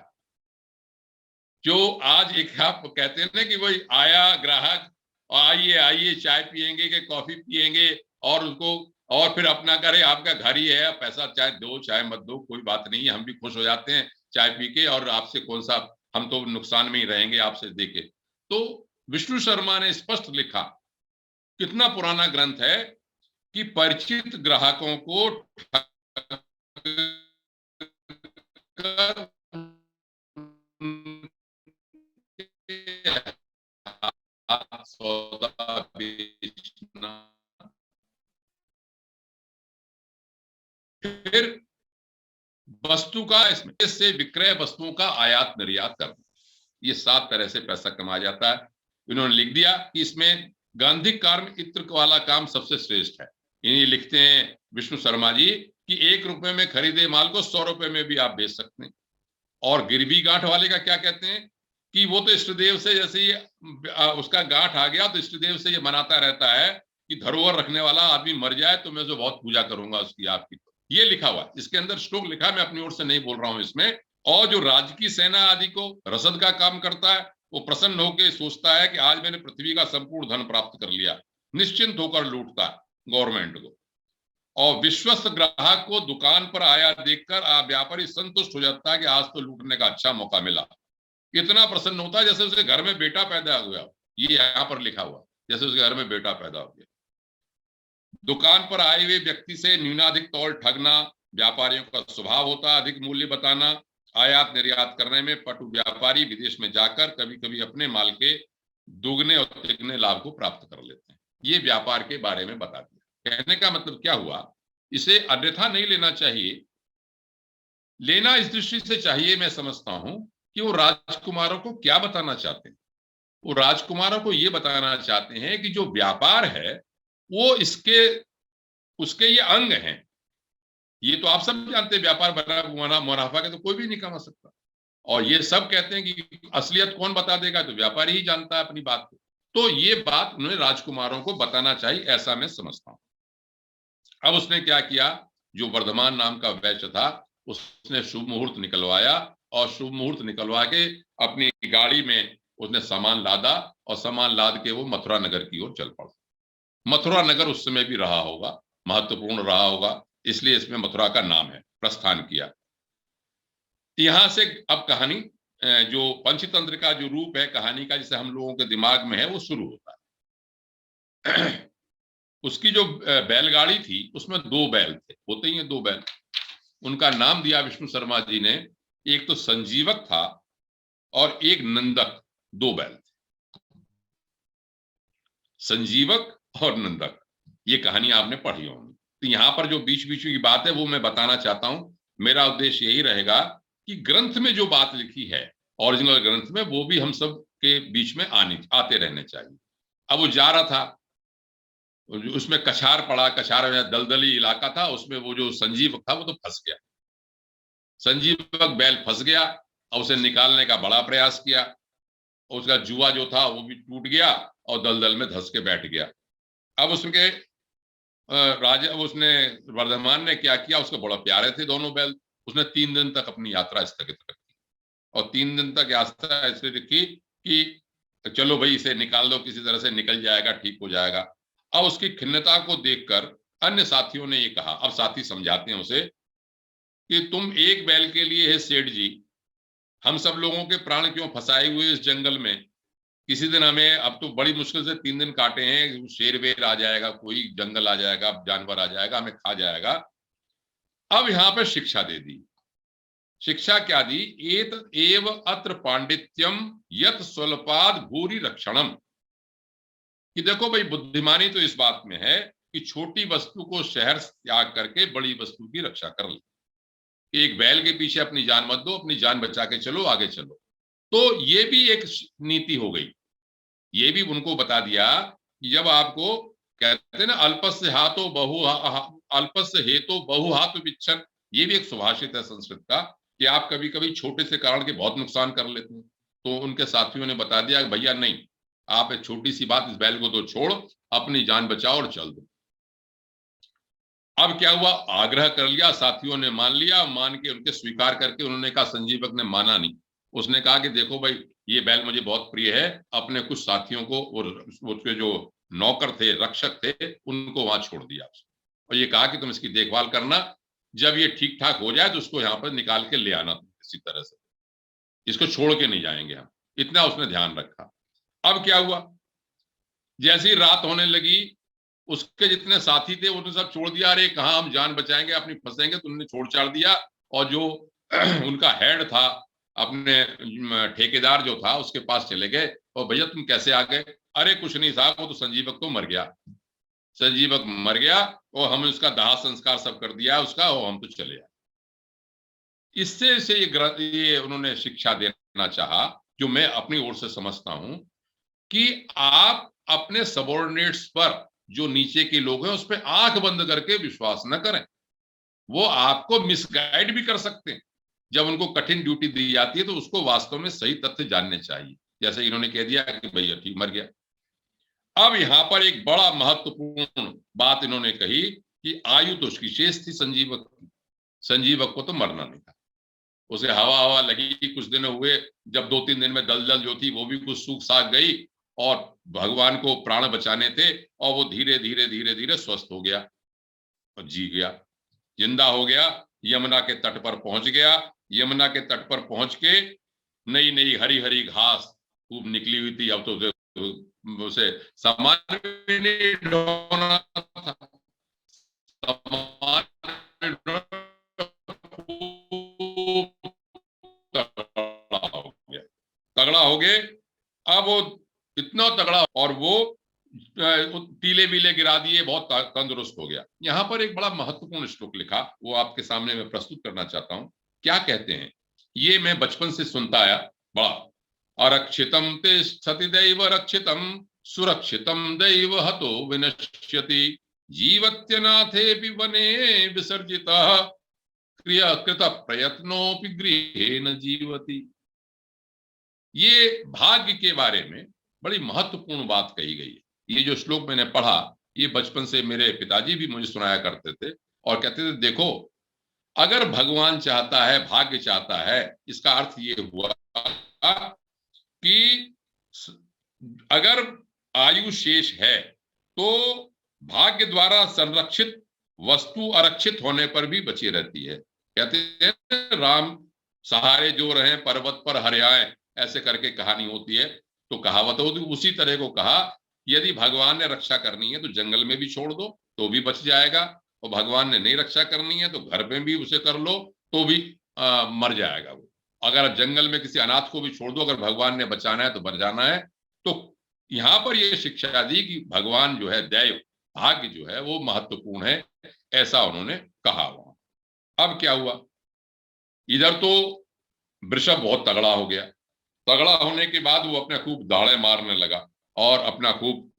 जो आज एक आप कहते हैं ना कि वही आया ग्राहक, आइए आइए चाय पियेंगे कि कॉफी पियेंगे, और उसको और फिर अपना करे आपका घर ही है, पैसा चाहे दो चाहे मत दो कोई बात नहीं है, हम भी खुश हो जाते हैं चाय पी के, और आपसे कौन सा, हम तो नुकसान में ही रहेंगे आपसे देके। तो विष्णु शर्मा ने स्पष्ट लिखा, कितना पुराना ग्रंथ है, कि परिचित ग्राहकों को सौदा बेचना, फिर वस्तु का इससे विक्रय वस्तुओं का आयात निर्यात करना। ये 7 तरह से पैसा कमाया जाता है। इन्होंने लिख दिया कि इसमें गांधिक कर्म इत्र वाला काम सबसे श्रेष्ठ है। इन्हें लिखते हैं विष्णु शर्मा जी कि 1 रुपए में खरीदे माल को 100 रुपए में भी आप बेच सकते हैं। और गिरवी गांठ वाले का क्या कहते हैं कि वो तो इष्टदेव से जैसे ही उसका गांठ आ गया तो इष्टदेव से ये मनाता रहता है कि धरोहर रखने वाला आदमी मर जाए तो मैं जो बहुत पूजा करूंगा उसकी आपकी। ये लिखा हुआ है, इसके अंदर श्लोक लिखा, मैं अपनी ओर से नहीं बोल रहा हूं इसमें। और जो राज की सेना आदि को रसद का काम करता है, वो प्रसन्न होकर सोचता है कि आज मैंने पृथ्वी का संपूर्ण धन प्राप्त कर लिया, निश्चिंत होकर लूटता है गवर्नमेंट को। और विश्वस्त ग्राहक को दुकान पर आया देखकर व्यापारी संतुष्ट हो जाता है कि आज तो लूटने का अच्छा मौका मिला। इतना प्रसन्न होता है जैसे उसके घर में बेटा पैदा हो गया। ये यहाँ पर लिखा हुआ, जैसे उसके घर में बेटा पैदा हो गया। दुकान पर आए हुए व्यक्ति से न्यूनाधिक तौल ठगना व्यापारियों का स्वभाव होता है, अधिक मूल्य बताना। आयात निर्यात करने में पटु व्यापारी विदेश में जाकर कभी कभी अपने माल के दुगने और तिगने लाभ को प्राप्त कर लेते हैं। ये व्यापार के बारे में बता दिया। कहने का मतलब क्या हुआ, इसे अन्यथा नहीं लेना चाहिए। लेना इस दृष्टि से चाहिए, मैं समझता हूं कि वो राजकुमारों को क्या बताना चाहते हैं। वो राजकुमारों को ये बताना चाहते हैं कि जो व्यापार है वो उसके ये अंग हैं। ये तो आप सब जानते हैं, व्यापार बना मुनाफा के तो कोई भी नहीं कमा सकता। और ये सब कहते हैं कि असलियत कौन बता देगा, तो व्यापारी ही जानता है अपनी बात को। तो ये बात उन्होंने राजकुमारों को बताना चाहिए, ऐसा मैं समझता हूं। अब उसने क्या किया, जो वर्धमान नाम का वैश्य था उसने शुभ मुहूर्त निकलवाया और शुभ मुहूर्त निकलवा के अपनी गाड़ी में उसने सामान लादा और सामान लाद के वो मथुरा नगर की ओर चल पड़ा। मथुरा नगर उस समय भी रहा होगा, महत्वपूर्ण रहा होगा, इसलिए इसमें मथुरा का नाम है। प्रस्थान किया। यहां से अब कहानी, जो पंचतंत्र का जो रूप है कहानी का, जिसे हम लोगों के दिमाग में है, वो शुरू होता है। उसकी जो बैलगाड़ी थी उसमें 2 बैल थे, होते ही हैं 2 बैल। उनका नाम दिया विष्णु शर्मा जी ने। एक तो संजीवक था और एक नंदक, 2 बैल थे, संजीवक और नंदक। ये कहानी आपने पढ़ी होगी। तो यहां पर जो बीच बीच की बात है वो मैं बताना चाहता हूं। मेरा उद्देश्य यही रहेगा कि ग्रंथ में जो बात लिखी है, ओरिजिनल ग्रंथ में, वो भी हम सब के बीच में आते रहने चाहिए। अब वो जा रहा था, उसमें कछार पड़ा, कछार में दलदली इलाका था, उसमें वो जो संजीवक था वो तो फंस गया। संजीवक बैल फंस गया और उसे निकालने का बड़ा प्रयास किया। उसका जुआ जो था वो भी टूट गया और दलदल में धंस के बैठ गया। अब उसके राजा, उसने वर्धमान ने क्या किया, उसको बड़ा प्यारे थे दोनों बैल। उसने 3 दिन तक अपनी यात्रा स्थगित रखी और 3 दिन तक यात्रा ऐसे रखी कि चलो भाई इसे निकाल दो, किसी तरह से निकल जाएगा, ठीक हो जाएगा। अब उसकी खिन्नता को देखकर अन्य साथियों ने ये कहा, अब साथी समझाते हैं उसे कि तुम एक बैल के लिए है सेठ जी, हम सब लोगों के प्राण क्यों फंसाए हुए इस जंगल में। किसी दिन हमें, अब तो बड़ी मुश्किल से 3 दिन काटे हैं, शेर वेर आ जाएगा, कोई जंगल आ जाएगा, जानवर आ जाएगा, हमें खा जाएगा। अब यहां पर शिक्षा दे दी। शिक्षा क्या दी, एत एव अत्र पांडित्यम यत स्वल्पाद भूरि रक्षणम। कि देखो भाई, बुद्धिमानी तो इस बात में है कि छोटी वस्तु को शहर त्याग करके बड़ी वस्तु की रक्षा कर ले। एक बैल के पीछे अपनी जान मत दो, अपनी जान बचा के चलो, आगे चलो। तो ये भी एक नीति हो गई। ये भी उनको बता दिया कि जब आपको कहते हैं ना, अल्पस्य हाथो बहु अल्पस्य हेतो बहु हाथ विच्छन, ये भी एक सुभाषित है संस्कृत का, कि आप कभी कभी छोटे से कारण के बहुत नुकसान कर लेते हैं। तो उनके साथियों ने बता दिया कि भैया नहीं, आप एक छोटी सी बात, इस बैल को तो छोड़, अपनी जान बचाओ और चल दो। अब क्या हुआ, आग्रह कर लिया, साथियों ने मान लिया। मान के उनके स्वीकार करके उन्होंने कहा, संजीवक ने माना नहीं। उसने कहा कि देखो भाई, ये बैल मुझे बहुत प्रिय है, अपने कुछ साथियों को और उसके जो नौकर थे, रक्षक थे, उनको वहां छोड़ दिया और ये कहा कि तुम इसकी देखभाल करना, जब ये ठीक ठाक हो जाए तो उसको यहाँ पर निकाल के ले आना इसी तरह से, इसको छोड़ के नहीं जाएंगे हम। इतना उसने ध्यान रखा। अब क्या हुआ, जैसी रात होने लगी, उसके जितने साथी थे उन्होंने सब छोड़ दिया। अरे कहाँ हम जान बचाएंगे, अपनी फंसेंगे, तो उन्होंने छोड़ छाड़ दिया। और जो उनका हेड था, अपने ठेकेदार जो था, उसके पास चले गए और भैया तुम कैसे आ गए। अरे कुछ नहीं साहब, वो तो संजीवक तो मर गया, संजीवक मर गया और हमने उसका दाह संस्कार सब कर दिया उसका, और हम तो चले आए। इससे से ये उन्होंने शिक्षा देना चाहा, जो मैं अपनी ओर से समझता हूं, कि आप अपने सबॉर्डिनेट्स पर, जो नीचे के लोग हैं, उस पर आंख बंद करके विश्वास न करें। वो आपको मिसगाइड भी कर सकते हैं। जब उनको कठिन ड्यूटी दी जाती है तो उसको वास्तव में सही तथ्य जानने चाहिए। जैसे इन्होंने कह दिया कि भैया ठीक मर गया। अब यहां पर एक बड़ा महत्वपूर्ण बात इन्होंने कही कि आयु तो उसकी शेष थी संजीवक की, संजीवक को तो मरना नहीं था। उसे हवा हवा लगी, कुछ दिन हुए, जब 2-3 दिन में दलदल जो थी वो भी कुछ सूख साख गई और भगवान को प्राण बचाने थे और वो धीरे धीरे धीरे धीरे स्वस्थ हो गया और जी गया, जिंदा हो गया। यमुना के तट पर पहुंच गया। यमुना के तट पर पहुंच के नई नई हरी हरी घास खूब निकली हुई थी। अब तो उसे सामान भी नहीं ढोना था, सामान तगड़ा हो गए। अब वो इतना तगड़ा और वो टीले बीले गिरा दिए, बहुत तंदुरुस्त हो गया। यहां पर एक बड़ा महत्वपूर्ण श्लोक लिखा, वो आपके सामने मैं प्रस्तुत करना चाहता हूं। क्या कहते हैं, ये मैं बचपन से सुनता आया, बड़ा अरक्षितम तिष्ठति दैव रक्षितम सुरक्षितम दैव हतो विनश्यति जीवत्यनाथेऽपि वने विसर्जितः क्रिया कृत प्रयत्नोऽपि गृहे न जीवति। ये भाग्य के बारे में बड़ी महत्वपूर्ण बात कही गई है। ये जो श्लोक मैंने पढ़ा, ये बचपन से मेरे पिताजी भी मुझे सुनाया करते थे और कहते थे देखो, अगर भगवान चाहता है, भाग्य चाहता है, इसका अर्थ ये हुआ कि अगर आयु शेष है तो भाग्य द्वारा संरक्षित वस्तु अरक्षित होने पर भी बची रहती है। कहते हैं राम सहारे जो रहे पर्वत पर हरियाए, ऐसे करके कहानी होती है। तो कहावत होती, उसी तरह को कहा, यदि भगवान ने रक्षा करनी है तो जंगल में भी छोड़ दो तो भी बच जाएगा, और भगवान ने नहीं रक्षा करनी है तो घर में भी उसे कर लो तो भी मर जाएगा वो। अगर जंगल में किसी अनाथ को भी छोड़ दो, अगर भगवान ने बचाना है तो मर जाना है। तो यहां पर यह शिक्षा दी कि भगवान जो है, दैव भाग्य जो है वो महत्वपूर्ण है, ऐसा उन्होंने कहा वहां। अब क्या हुआ, इधर तो वृषभ बहुत तगड़ा हो गया। तगड़ा होने के बाद वो अपने खूब दाड़े मारने लगा और अपना खूब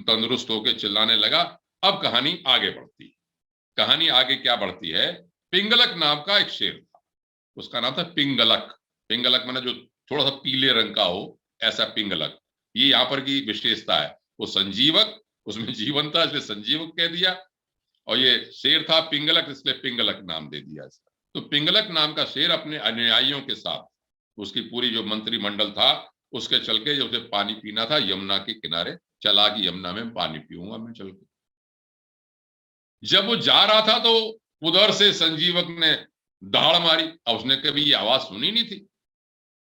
तंदुरुस्त होकर चिल्लाने लगा। अब कहानी आगे बढ़ती है। कहानी आगे क्या बढ़ती है, पिंगलक नाम का एक शेर था, उसका नाम था पिंगलक। पिंगलक माने जो थोड़ा सा पीले रंग का हो, ऐसा पिंगलक। ये यहाँ पर की विशेषता है। वो संजीवक, उसमें जीवन था इसलिए संजीवक कह दिया, और ये शेर था पिंगलक इसलिए पिंगलक नाम दे दिया इसका। तो पिंगलक नाम का शेर अपने अनुयायियों के साथ, उसकी पूरी जो मंत्रिमंडल था उसके चल के, जो उसे पानी पीना था, यमुना के किनारे चला कि यमुना में पानी पीऊंगा मैं चल के। जब वो जा रहा था तो उधर से संजीवक ने दहाड़ मारी। अब उसने कभी ये आवाज सुनी नहीं थी।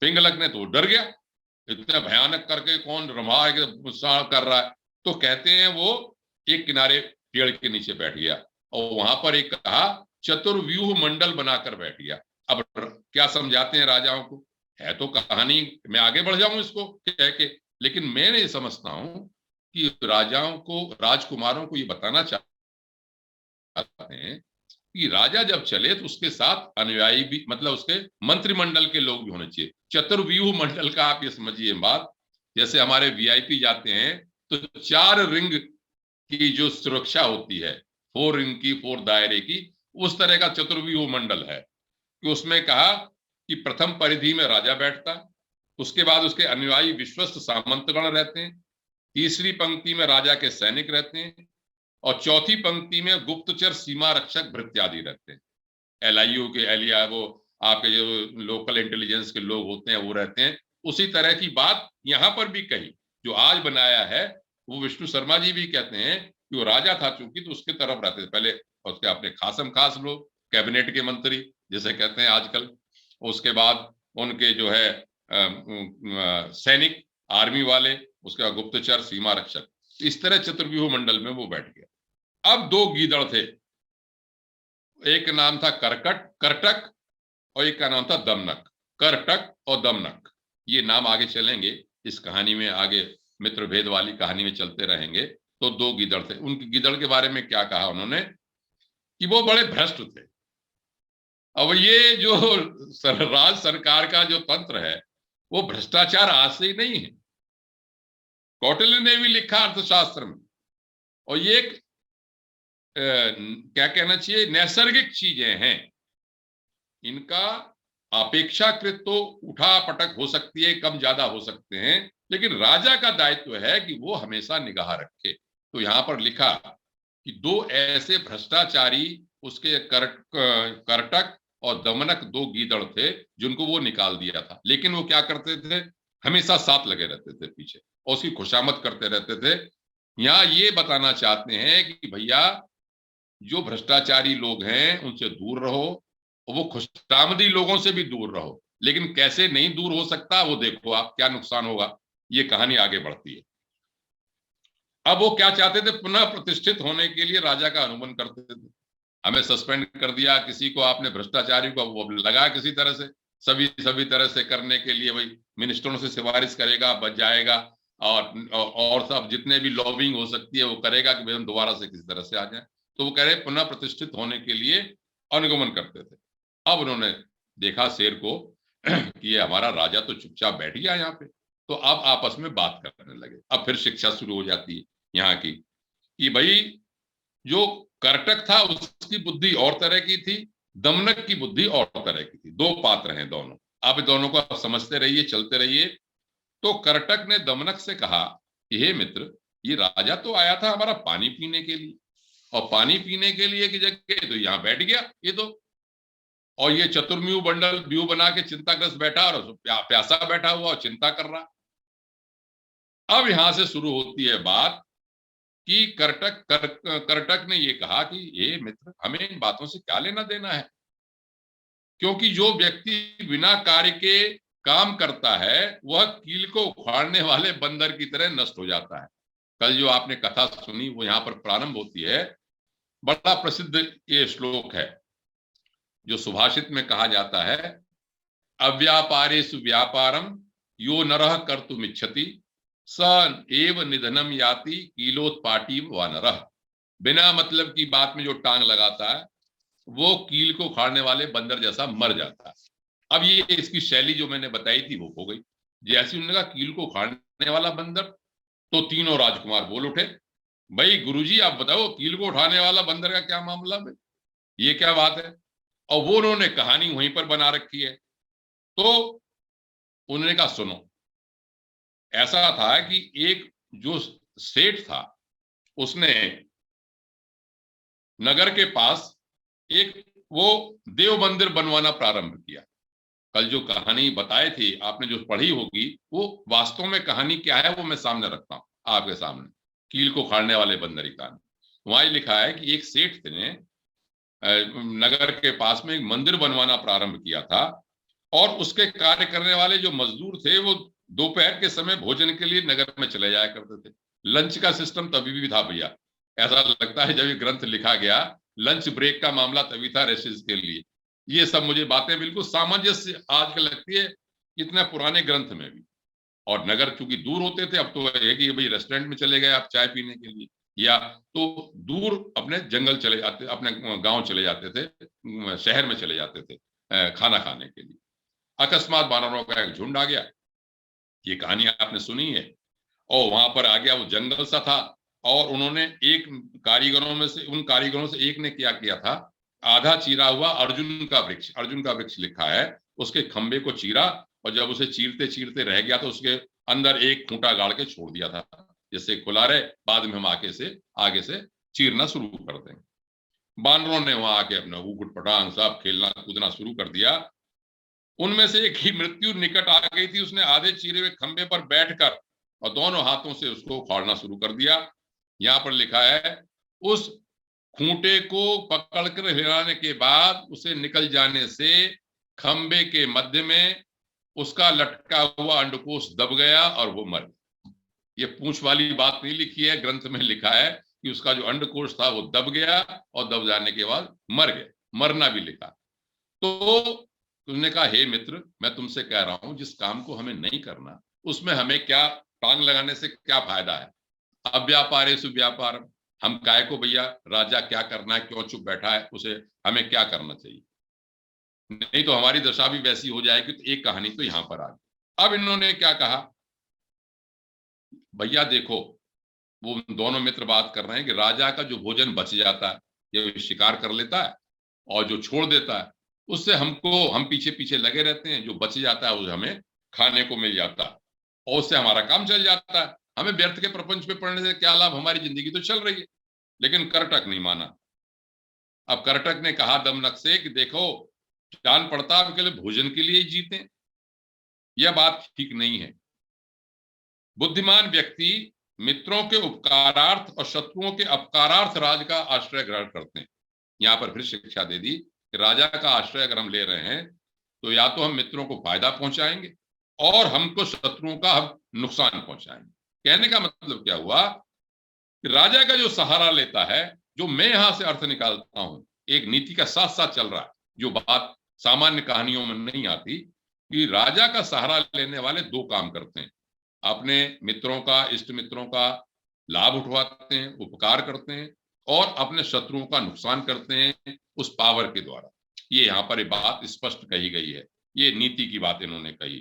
पिंगलक ने तो डर गया, इतना भयानक करके कौन रमा कर रहा है। तो कहते हैं वो एक किनारे पेड़ के नीचे बैठ गया और वहां पर एक कहा चतुर्व्यूह मंडल बनाकर बैठ गया। अब क्या समझाते हैं राजाओं को, है तो कहानी, मैं आगे बढ़ जाऊं इसको कह के, लेकिन मैं ये समझता हूं कि राजाओं को, राजकुमारों को ये बताना चाहते हैं कि राजा जब चले तो उसके साथ अनुयायी भी, मतलब उसके मंत्रिमंडल के लोग भी होने चाहिए। चतुर्व्यूह मंडल का आप ये समझिए बात, जैसे हमारे वीआईपी जाते हैं तो 4 रिंग की जो सुरक्षा होती है, 4 रिंग की, 4 दायरे की, उस तरह का चतुर्व्यूह मंडल है। कि उसमें कहा कि प्रथम परिधि में राजा बैठता, उसके बाद उसके अनुयायी विश्वस्त सामंतगण रहते हैं, तीसरी पंक्ति में राजा के सैनिक रहते हैं, और चौथी पंक्ति में गुप्तचर, सीमा रक्षक, भृत्यादि रहते हैं। एलआईयू के एलिया, वो आपके जो लोकल इंटेलिजेंस के लोग होते हैं वो रहते हैं। उसी तरह की बात यहां पर भी कही, जो आज बनाया है वो विष्णु शर्मा जी भी कहते हैं कि वो राजा था चूंकि तो उसके तरफ रहते थे पहले, उसके अपने खासम खास लोग, कैबिनेट के मंत्री जिसे कहते हैं आजकल, उसके बाद उनके जो है सैनिक, आर्मी वाले, उसके बाद गुप्तचर, सीमा रक्षक, इस तरह चतुर्व्यूह मंडल में वो बैठ गया। अब 2 गीदड़ थे, एक नाम था करटक और एक का नाम था दमनक। करटक और दमनक, ये नाम आगे चलेंगे इस कहानी में, आगे मित्र भेद वाली कहानी में चलते रहेंगे। तो 2 गीदड़ थे। उनके गीदड़ के बारे में क्या कहा उन्होंने कि वो बड़े भ्रष्ट थे। अब ये जो राज सरकार का जो तंत्र है वो भ्रष्टाचार आज से ही नहीं है, कौटिल्य ने भी लिखा अर्थशास्त्र में। और ये एक क्या कहना चाहिए, नैसर्गिक चीजें हैं, इनका अपेक्षाकृत तो उठा पटक हो सकती है, कम ज्यादा हो सकते हैं, लेकिन राजा का दायित्व है कि वो हमेशा निगाह रखे। तो यहां पर लिखा कि 2 ऐसे भ्रष्टाचारी उसके करटक और दमनक 2 गीदड़ थे जिनको वो निकाल दिया था, लेकिन वो क्या करते थे, हमेशा साथ लगे रहते थे पीछे और उसकी खुशामद करते रहते थे। यहां ये बताना चाहते हैं कि भैया जो भ्रष्टाचारी लोग हैं उनसे दूर रहो, और वो खुशामदी लोगों से भी दूर रहो। लेकिन कैसे नहीं दूर हो सकता वो देखो आप, क्या नुकसान होगा। ये कहानी आगे बढ़ती है। अब वो क्या चाहते थे, पुनः प्रतिष्ठित होने के लिए राजा का अनुमन करते थे। हमें सस्पेंड कर दिया, किसी को आपने भ्रष्टाचारी को वो लगा किसी तरह से, सभी तरह से करने के लिए भाई मिनिस्टरों से सिफारिश करेगा, बच जाएगा, और सब जितने भी लॉबिंग हो सकती है वो करेगा कि भाई हम दोबारा से किसी तरह से आ जाए। तो वो कह रहे पुनः प्रतिष्ठित होने के लिए अनुगमन करते थे। अब उन्होंने देखा शेर को कि ये हमारा राजा तो चुपचाप बैठ गया यहाँ पे, तो अब आपस में बात करने लगे। अब फिर शिक्षा शुरू हो जाती है यहाँ की कि भाई जो करटक था उसकी बुद्धि और तरह की थी, दमनक की बुद्धि और तरह की थी। 2 पात्र हैं दोनों। आप दोनों को आप समझते रहिए, चलते रहिए। तो करटक ने दमनक से कहा कि हे मित्र, ये राजा तो आया था हमारा पानी पीने के लिए, और पानी पीने के लिए की जगह तो यहां बैठ गया ये तो, और ये चतुर्म्यू बंडल व्यू बना के चिंताग्रस्त बैठा और प्यासा बैठा हुआ और चिंता कर रहा। अब यहां से शुरू होती है बात कि करटक ने ये कहा कि ये मित्र, हमें इन बातों से क्या लेना देना है, क्योंकि जो व्यक्ति बिना कार्य के काम करता है वह कील को उखाड़ने वाले बंदर की तरह नष्ट हो जाता है। कल जो आपने कथा सुनी वो यहाँ पर प्रारंभ होती है। बड़ा प्रसिद्ध ये श्लोक है जो सुभाषित में कहा जाता है, अव्यापारेषु व्यापारम यो नरः कर्तुमिच्छति स एव निधनम याति कीलोत्पाटीम वानरः। बिना मतलब की बात में जो टांग लगाता है वो कील को उखाड़ने वाले बंदर जैसा मर जाता है। अब ये इसकी शैली जो मैंने बताई थी वो हो गई। जैसे उन्होंने कहा कील को उखाड़ने वाला बंदर, तो तीनों राजकुमार बोल उठे, भाई गुरुजी आप बताओ कील को उठाने वाला बंदर का क्या मामला है, ये क्या बात है। और वो उन्होंने कहानी वहीं पर बना रखी है। तो उन्होंने कहा सुनो, ऐसा था कि एक जो सेठ था उसने नगर के पास एक वो देव मंदिर बनवाना प्रारंभ किया। कल जो कहानी बताई थी आपने, जो पढ़ी होगी, वो वास्तव में कहानी क्या है वो मैं सामने रखता हूं आपके सामने, कील को उखाड़ने वाले बंदर की कहानी। वहां लिखा है कि एक सेठ ने नगर के पास में एक मंदिर बनवाना प्रारंभ किया था, और उसके कार्य करने वाले जो मजदूर थे वो दोपहर के समय भोजन के लिए नगर में चले जाया करते थे। लंच का सिस्टम तभी भी था भैया, ऐसा लगता है जब ये ग्रंथ लिखा गया लंच ब्रेक का मामला तभी था रेसिस के लिए। ये सब मुझे बातें बिल्कुल सामंजस्य आजकल लगती है इतने पुराने ग्रंथ में भी। और नगर चूंकि दूर होते थे, अब तो है कि भाई रेस्टोरेंट में चले गए आप चाय पीने के लिए, या तो दूर अपने जंगल चले जाते, अपने गांव चले जाते थे, शहर में चले जाते थे खाना खाने के लिए। अकस्मात बानरों का एक झुंड आ गया, ये कहानी आपने सुनी है, और वहां पर आ गया, वो जंगल सा था, और उन्होंने एक उन कारीगरों से एक ने क्या किया था, आधा चीरा हुआ अर्जुन का वृक्ष लिखा है, उसके खंबे को चीरा, और जब उसे चीरते चीरते रह गया तो उसके अंदर एक खूंटा गाड़ के छोड़ दिया था, जिससे खुला रहे, बाद में हम आगे से चीरना शुरू कर देंगे। बानरों ने वहां आके अपना ऊट पटांग सब खेलना कूदना शुरू कर दिया। उनमें से एक ही मृत्यु निकट आ गई थी, उसने आधे चीरे हुए खंबे पर बैठकर और दोनों हाथों से उसको उखाड़ना शुरू कर दिया। यहाँ पर लिखा है, उस खूंटे को पकड़कर हिलाने के बाद उसे निकल जाने से खंबे के मध्य में उसका लटका हुआ अंडकोश दब गया और वो मर गया। ये पूंछ वाली बात नहीं लिखी है, ग्रंथ में लिखा है कि उसका जो अंडकोश था वो दब गया, और दब जाने के बाद मर गया, मरना भी लिखा। तो तुमने कहा, हे मित्र, मैं तुमसे कह रहा हूं जिस काम को हमें नहीं करना उसमें हमें क्या टांग लगाने से क्या फायदा है। अव्यापारेषु व्यापारम, हम काय को भैया राजा क्या करना है, क्यों चुप बैठा है, उसे हमें क्या करना चाहिए, नहीं तो हमारी दशा भी वैसी हो जाएगी। तो एक कहानी तो यहां पर आ गई। अब इन्होंने क्या कहा, भैया देखो, वो दोनों मित्र बात कर रहे हैं कि राजा का जो भोजन बच जाता है ये शिकार कर लेता है, और जो छोड़ देता है उससे हम पीछे पीछे लगे रहते हैं, जो बच जाता है उसे हमें खाने को मिल जाता है और उससे हमारा काम चल जाता है। हमें व्यर्थ के प्रपंच पे पढ़ने से क्या लाभ, हमारी जिंदगी तो चल रही है। लेकिन करटक नहीं माना। अब करटक ने कहा दमनक से कि देखो, जान पड़ता है केवल भोजन के लिए ही जीते, यह बात ठीक नहीं है। बुद्धिमान व्यक्ति मित्रों के उपकारार्थ और शत्रुओं के अपकारार्थ राज का आश्रय ग्रहण करते हैं। यहां पर फिर शिक्षा दे दी कि राजा का आश्रय अगर हम ले रहे हैं तो या तो हम मित्रों को फायदा पहुंचाएंगे और हमको शत्रुओं का हम नुकसान पहुंचाएंगे। कहने का मतलब क्या हुआ कि राजा का जो सहारा लेता है, जो मैं यहां से अर्थ निकालता हूं, एक नीति का साथ साथ चल रहा है, जो बात सामान्य कहानियों में नहीं आती, कि राजा का सहारा लेने वाले दो काम करते हैं। अपने मित्रों का, इष्ट मित्रों का लाभ उठवाते हैं, उपकार करते हैं और अपने शत्रुओं का नुकसान करते हैं उस पावर के द्वारा। ये यहाँ पर एक बात स्पष्ट कही गई है। ये नीति की बात इन्होंने कही।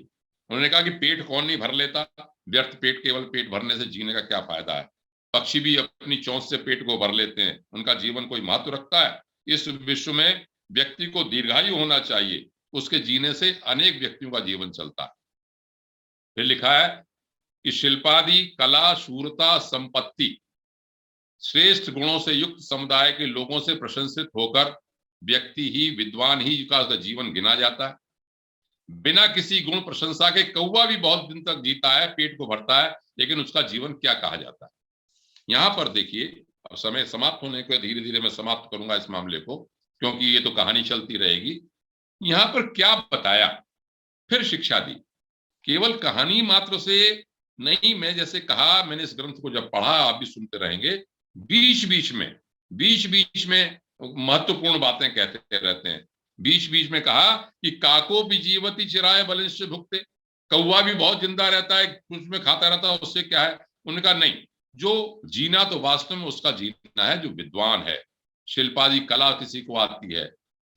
उन्होंने कहा कि पेट कौन नहीं भर लेता, व्यर्थ पेट, केवल पेट भरने से जीने का क्या फायदा है। पक्षी भी अपनी चोंच से पेट को भर लेते हैं, उनका जीवन कोई महत्व रखता है। इस विश्व में व्यक्ति को दीर्घायु होना चाहिए, उसके जीने से अनेक व्यक्तियों का जीवन चलता है। फिर लिखा है कि शिल्पादि, कला, शूरता, संपत्ति, श्रेष्ठ गुणों से युक्त समुदाय के लोगों से प्रशंसित होकर व्यक्ति ही, विद्वान ही का जीवन गिना जाता है। बिना किसी गुण प्रशंसा के कौवा भी बहुत दिन तक जीता है, पेट को भरता है, लेकिन उसका जीवन क्या कहा जाता है। यहां पर देखिए, अब समय समाप्त होने के धीरे धीरे मैं समाप्त करूंगा इस मामले को, क्योंकि ये तो कहानी चलती रहेगी। यहां पर क्या बताया, फिर शिक्षा दी। केवल कहानी मात्र से नहीं, मैं जैसे कहा, मैंने इस ग्रंथ को जब पढ़ा, आप भी सुनते रहेंगे, बीच बीच में महत्वपूर्ण बातें कहते रहते हैं। बीच बीच में कहा कि काको भी जीवती चिराय बलिष्ठ भुगते, कौवा भी बहुत जिंदा रहता है, कुछ में खाता रहता है, उससे क्या है। उनका नहीं, जो जीना तो वास्तव में उसका जीना है जो विद्वान है। शिल्पादि, कला किसी को आती है,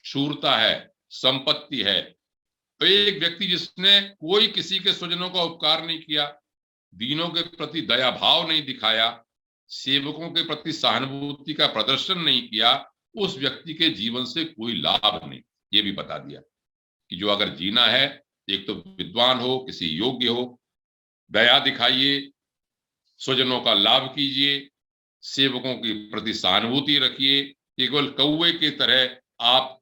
शूरता है, संपत्ति है। तो एक व्यक्ति जिसने कोई किसी के स्वजनों का उपकार नहीं किया, दीनों के प्रति दया भाव नहीं दिखाया, सेवकों के प्रति सहानुभूति का प्रदर्शन नहीं किया, उस व्यक्ति के जीवन से कोई लाभ नहीं। ये भी बता दिया कि जो अगर जीना है, एक तो विद्वान हो, किसी योग्य हो, दया दिखाइए, स्वजनों का लाभ कीजिए, सेवकों की प्रति सहानुभूति रखिए। केवल कौवे की तरह आप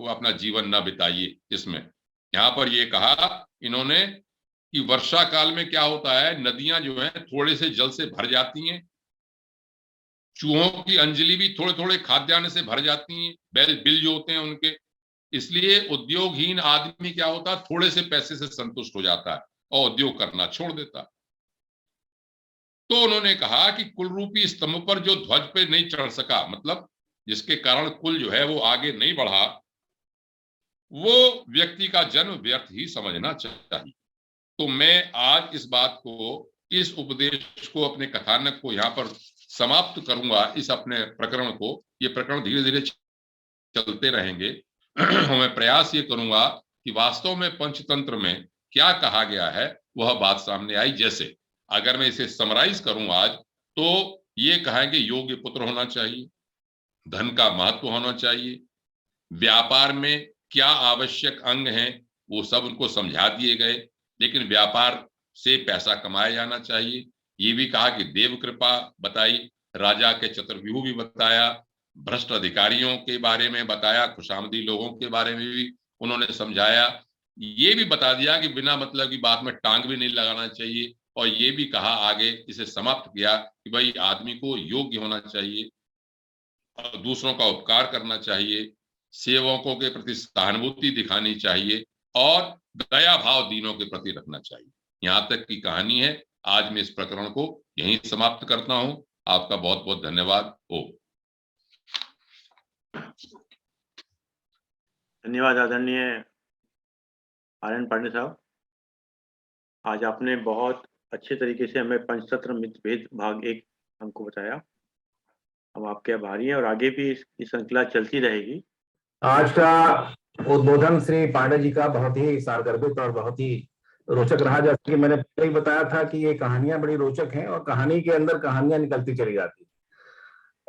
अपना जीवन न बिताइए। इसमें यहां पर ये कहा इन्होंने कि वर्षा काल में क्या होता है, नदियां जो हैं थोड़े से जल से भर जाती हैं, चूहों की अंजलि भी थोड़े थोड़े खाद्यान्न से भर जाती हैं, बिल जो होते हैं उनके। इसलिए उद्योगहीन आदमी क्या होता है, थोड़े से पैसे से संतुष्ट हो जाता है और उद्योग करना छोड़ देता। तो उन्होंने कहा कि कुल रूपी स्तंभ पर जो ध्वज पे नहीं चढ़ सका, मतलब जिसके कारण कुल जो है वो आगे नहीं बढ़ा, वो व्यक्ति का जन्म व्यर्थ ही समझना चाहिए। तो मैं आज इस बात को, इस उपदेश को, अपने कथानक को यहाँ पर समाप्त करूंगा, इस अपने प्रकरण को। ये प्रकरण धीरे धीरे चलते रहेंगे। मैं प्रयास ये करूंगा कि वास्तव में पंचतंत्र में क्या कहा गया है वह बात सामने आई। जैसे अगर मैं इसे समराइज करूं आज, तो ये कहा कि योग्य पुत्र होना चाहिए, धन का महत्व होना चाहिए, व्यापार में क्या आवश्यक अंग हैं वो सब उनको समझा दिए गए, लेकिन व्यापार से पैसा कमाया जाना चाहिए। ये भी कहा कि देव कृपा बताई, राजा के चतुर्व्यूह भी बताया, भ्रष्ट अधिकारियों के बारे में बताया, खुशामदी लोगों के बारे में भी उन्होंने समझाया। ये भी बता दिया कि बिना मतलब की बात में टांग भी नहीं लगाना चाहिए। और ये भी कहा आगे, इसे समाप्त किया कि भाई आदमी को योग्य होना चाहिए, दूसरों का उपकार करना चाहिए, सेवकों के प्रति सहानुभूति दिखानी चाहिए और दया भाव दीनों के प्रति रखना चाहिए। यहाँ तक की कहानी है। आज मैं इस प्रकरण को यहीं समाप्त करता हूं। आपका बहुत बहुत धन्यवाद। धन्यवाद आदरणीय आर्यन पांडे साहब। आज आपने बहुत अच्छे तरीके से हमें पंचतंत्र मितभेद भाग 1 हमको बताया। हम आपके आभारी हैं और आगे भी इस श्रृंखला चलती रहेगी। आज का उद्बोधन श्री पांडे जी का बहुत ही सारगर्भित और बहुत ही रोचक रहा। जैसे कि मैंने पहले ही बताया था कि ये कहानियां बड़ी रोचक हैं और कहानी के अंदर कहानियां निकलती चली जाती।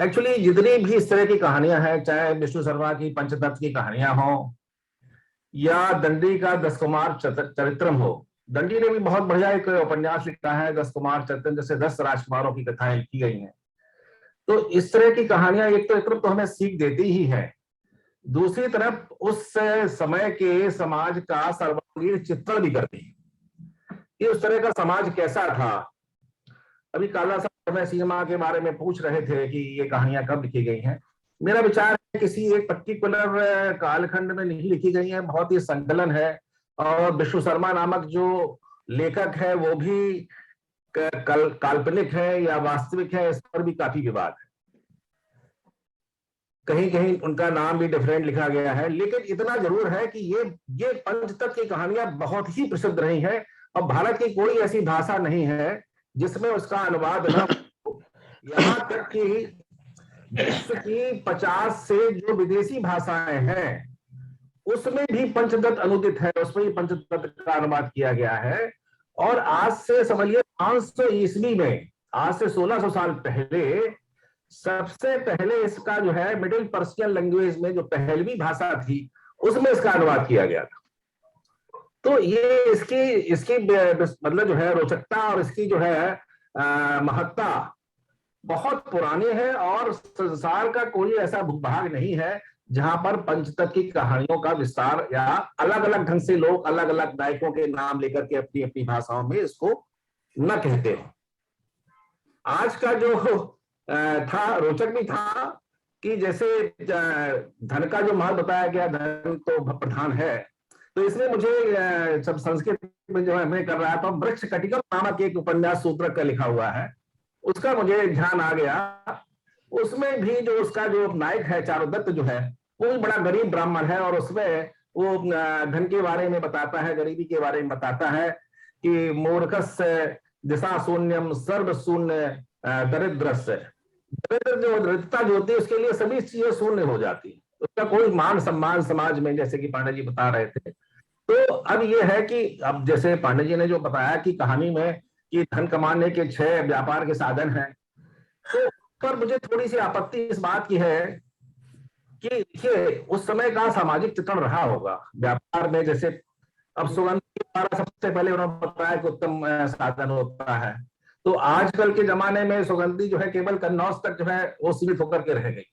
एक्चुअली जितनी भी इस तरह की कहानियां हैं, चाहे विष्णु शर्मा की पंचतत्व की कहानियां हो या दंडी का 10 कुमार चरित्रम हो, दंडी ने भी बहुत बढ़िया एक उपन्यास लिखा है 10 कुमार चरित्रम, जैसे 10 राजकुमारों की कथाएं लिखी गई हैं। तो इस तरह की कहानियां एक तरफ तो हमें सीख देती ही है, दूसरी तरफ उस समय के समाज का सर्वांगीण चित्रण भी करती है कि उस तरह का समाज कैसा था। अभी काला साहब समय सिनेमा के बारे में पूछ रहे थे कि ये कहानियां कब लिखी गई हैं। मेरा विचार है किसी एक पर्टिकुलर कालखंड में नहीं लिखी गई है, बहुत ही संकलन है। और विष्णु शर्मा नामक जो लेखक है वो भी काल्पनिक है या वास्तविक है, इस पर भी काफी विवाद है। कहीं कहीं उनका नाम भी डिफरेंट लिखा गया है, लेकिन इतना जरूर है कि ये पंचतत्व की कहानियां बहुत ही प्रसिद्ध रही हैं और भारत की कोई ऐसी भाषा नहीं है जिसमें उसका अनुवाद न हो। यहाँ तक कि विश्व की 50 से जो विदेशी भाषाएं हैं उसमें भी पंचतत्व अनुदित है, उसमें भी पंचतत्व का अनुवाद किया गया है। और आज से समझिए 500 ईस्वी में, आज से 1600 साल पहले सबसे पहले इसका जो है मिडिल पर्शियन लैंग्वेज में जो पहलवी भाषा थी उसमें इसका अनुवाद किया गया था। तो ये इसकी मतलब जो है रोचकता और इसकी जो है महत्ता बहुत पुरानी है और संसार का कोई ऐसा भूभाग नहीं है जहां पर पंचतत्व की कहानियों का विस्तार या अलग अलग ढंग से लोग अलग अलग नायकों के नाम लेकर के अपनी अपनी भाषाओं में इसको न कहते हैं। आज का जो था रोचक भी था कि जैसे धन का जो महत्व बताया गया, धन तो प्रधान है, तो इसमें मुझे सब संस्कृत में जो है मैं कर रहा था, वृक्ष कटिकम नामक एक उपन्यास सूत्रक का लिखा हुआ है, उसका मुझे ध्यान आ गया। उसमें भी जो उसका जो नायक है चारुदत्त जो है वो भी बड़ा गरीब ब्राह्मण है और उसमें वो धन के बारे में बताता है, गरीबी के बारे में बताता है कि मूर्खस्य दिशा शून्यम सर्व शून्य दरिद्रस्य, दरिद्र जो दरिद्रता जो होती है उसके लिए सभी चीजें शून्य हो जाती है, उसका कोई मान सम्मान समाज में, जैसे कि पांडे जी बता रहे थे। तो अब ये है कि अब जैसे पांडे जी ने जो बताया कि कहानी में कि धन कमाने के 6 व्यापार के साधन हैं, तो पर मुझे थोड़ी सी आपत्ति इस बात की है कि देखिए उस समय का सामाजिक चित्रण रहा होगा व्यापार में। जैसे अब सुगंधी द्वारा सबसे पहले उन्होंने बताया कि उत्तम साधन होता है, तो आजकल के जमाने में सुगंधी जो है केवल कन्नौज तक जो है वो सीमित होकर के रह गई।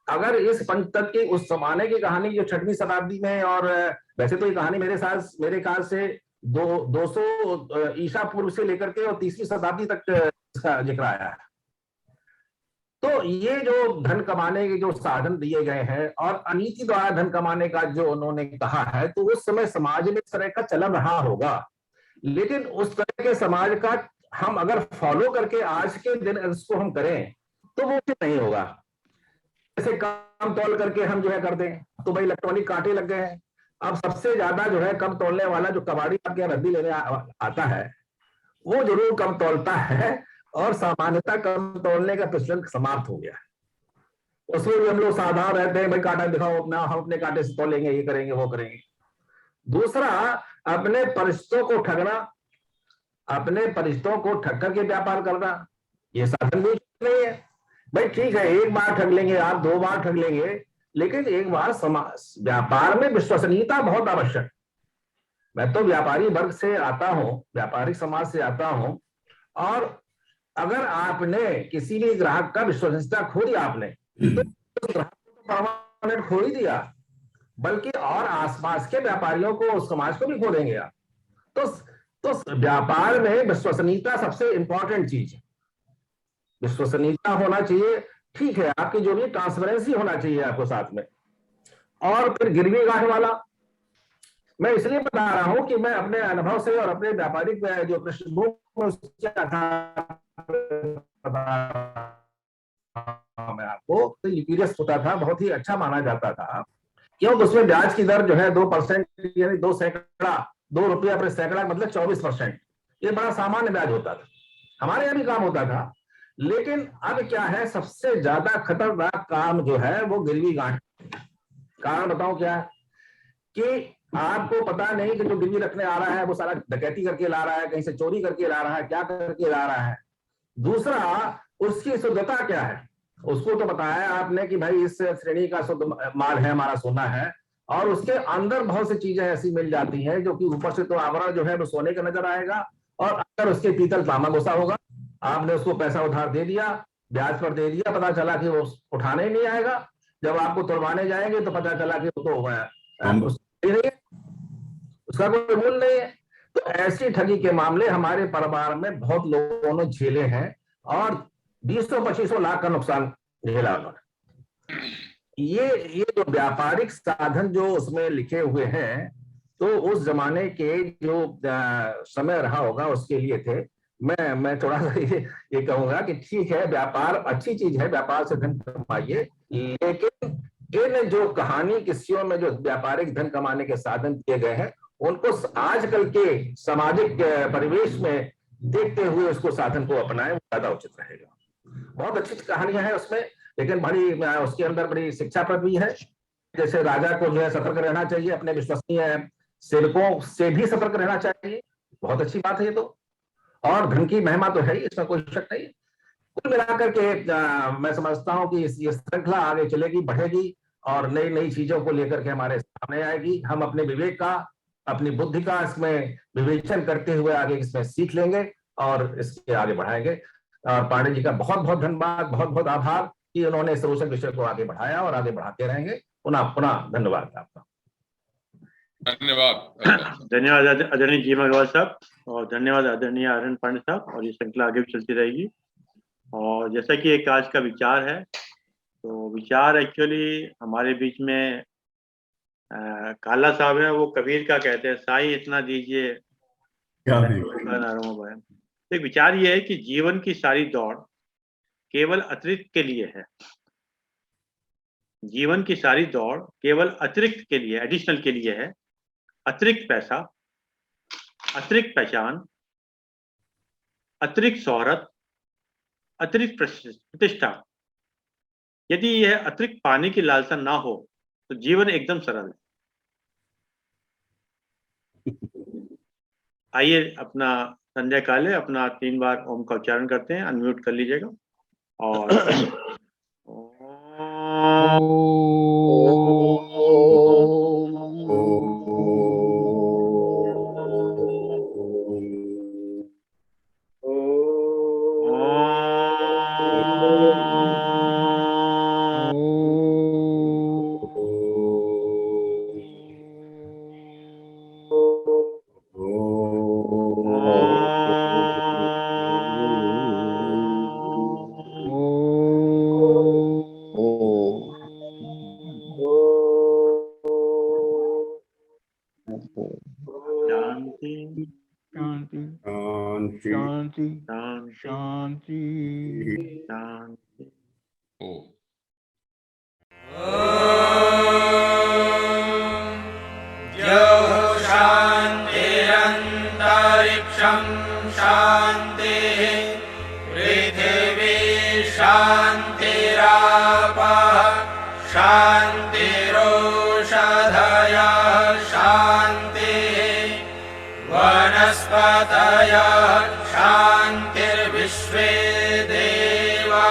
अगर इस पंचतत्व की उस जमाने की कहानी जो 6वीं शताब्दी में, और वैसे तो ये कहानी मेरे ख्याल से 200 ईसा पूर्व से लेकर के और 30वीं शताब्दी तक इसका जिक्र आया है। तो ये जो धन कमाने के जो साधन दिए गए हैं और अनीति द्वारा धन कमाने का जो उन्होंने कहा है, तो उस समय समाज में इस तरह का चलन रहा होगा, लेकिन उस तरह के समाज का हम अगर फॉलो करके आज के दिन इसको हम करें तो वो नहीं होगा। जैसे कम तौल करके हम जो है कर दें तो भाई इलेक्ट्रॉनिक कांटे लग गए हैं। अब सबसे ज्यादा जो है कम तोलने वाला जो कबाड़ी आपके यहाँ रद्दी लेने आता है वो जरूर कम तोलता है और सामान्यता कम तोलने का प्रचलन समाप्त हो गया है। उसमें भी हम लोग सावधान रहते हैं, भाई कांटा दिखाओ अपना, हम अपने कांटे से तोलेंगे, ये करेंगे वो करेंगे। दूसरा, अपने परिचितों को ठगना, अपने परिचितों को ठग करके व्यापार करना, ये साधन भी नहीं है। भाई ठीक है, एक बार ठग लेंगे आप, 2 बार ठग लेंगे, लेकिन एक बार व्यापार में विश्वसनीयता बहुत आवश्यक। मैं तो व्यापारी वर्ग से आता हूं, व्यापारिक समाज से आता हूं, और अगर आपने किसी भी ग्राहक का विश्वसनीयता खो दिया आपने, तो उस ग्राहक को परमानेंट खो ही दिया, बल्कि और आसपास के व्यापारियों को, उस समाज को भी खो देंगे आप। तो व्यापार में विश्वसनीयता सबसे इंपॉर्टेंट चीज है। विश्वसनीयता होना चाहिए, ठीक है, आपकी जो भी ट्रांसपेरेंसी होना चाहिए आपको साथ में। और फिर गिरवी गांठ वाला, मैं इसलिए बता रहा हूं कि मैं अपने अनुभव से और अपने व्यापारिक जो पृष्ठभूमि उसके मैं आपको यूपीरियस होता था, बहुत ही अच्छा माना जाता था, क्योंकि उसमें ब्याज की दर जो है 2% यानी 2 सैकड़ा, 2 रुपया पर सैकड़ा मतलब 24%, ये बड़ा सामान्य ब्याज होता था, हमारे यहाँ भी काम होता था। लेकिन अब क्या है, सबसे ज्यादा खतरनाक काम जो है वो गिरवी गांठ। कारण बताऊं क्या है कि आपको पता नहीं कि जो गिरवी रखने आ रहा है वो सारा डकैती करके ला रहा है, कहीं से चोरी करके ला रहा है, क्या करके ला रहा है। दूसरा, उसकी शुद्धता क्या है, उसको तो बताया आपने कि भाई इस श्रेणी का शुद्ध माल है, हमारा सोना है, और उसके अंदर बहुत सी चीजें ऐसी मिल जाती हैं जो कि ऊपर से तो आवरण जो है वो सोने का नजर आएगा और अंदर उसके पीतल तांबा घुसा होगा। आपने उसको पैसा उधार दे दिया, ब्याज पर दे दिया, पता चला कि वो उठाने ही नहीं आएगा। जब आपको तुड़वाने जाएंगे तो पता चला कि वो तो उसका कोई मूल नहीं है। तो ऐसी ठगी के मामले हमारे परिवार में बहुत लोगों ने झेले हैं और 20-25 लाख का नुकसान झेला उन्होंने। ये जो व्यापारिक साधन जो उसमें लिखे हुए हैं, तो उस जमाने के जो समय रहा होगा उसके लिए थे। मैं थोड़ा सा ये कहूंगा कि ठीक है, व्यापार अच्छी चीज है, व्यापार से धन कमाइए, लेकिन इन जो कहानी किस्सियों में जो व्यापारिक धन कमाने के साधन दिए गए हैं, उनको आजकल के सामाजिक परिवेश में देखते हुए उसको साधन को अपनाएं, वो ज्यादा उचित रहेगा। बहुत अच्छी कहानियां हैं उसमें, लेकिन बड़ी उसके अंदर बड़ी शिक्षाप्रद भी है। जैसे राजा को जो है सतर्क रहना चाहिए, अपने विश्वसनीय सेवकों से भी सतर्क रहना चाहिए, बहुत अच्छी बात है ये तो। और धन की महिमा तो है ही, इसमें कोई शक नहीं। कुल मिलाकर के मैं समझता हूं कि ये श्रृंखला आगे चलेगी, बढ़ेगी और नई नई चीजों को लेकर के हमारे सामने आएगी। हम अपने विवेक का, अपनी बुद्धि का इसमें विवेचन करते हुए आगे इसमें सीख लेंगे और इसके आगे बढ़ाएंगे। और पांडे जी का बहुत बहुत धन्यवाद, बहुत बहुत आभार कि उन्होंने इस रोचक विषय को आगे बढ़ाया और आगे बढ़ाते रहेंगे। पुनः पुनः धन्यवाद आपका। धन्यवाद आदरणीय जी अग्रवाल साहब, और धन्यवाद आदरणीय आर्यन पांडे साहब। और ये श्रृंखला आगे भी चलती रहेगी। और जैसा कि एक आज का विचार है, तो विचार एक्चुअली हमारे बीच में काला साहब है, वो कबीर का कहते हैं, साईं इतना दीजिए। एक विचार ये है कि जीवन की सारी दौड़ केवल अतिरिक्त के लिए है। जीवन की सारी दौड़ केवल अतिरिक्त के लिए, एडिशनल के लिए है। अतिरिक्त पैसा, अतिरिक्त पहचान, अतिरिक्त शोहरत, अतिरिक्त प्रतिष्ठा, यदि यह अतिरिक्त पाने की लालसा ना हो तो जीवन एकदम सरल है। आइए अपना संध्या काले अपना 3 बार ओम का उच्चारण करते हैं। अनम्यूट कर लीजिएगा और शांतिर्विश्वे देवा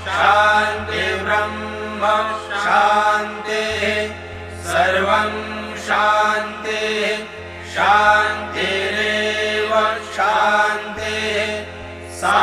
शांति ब्रह्म शांति सर्वं शांति शांतिरेव शांति सा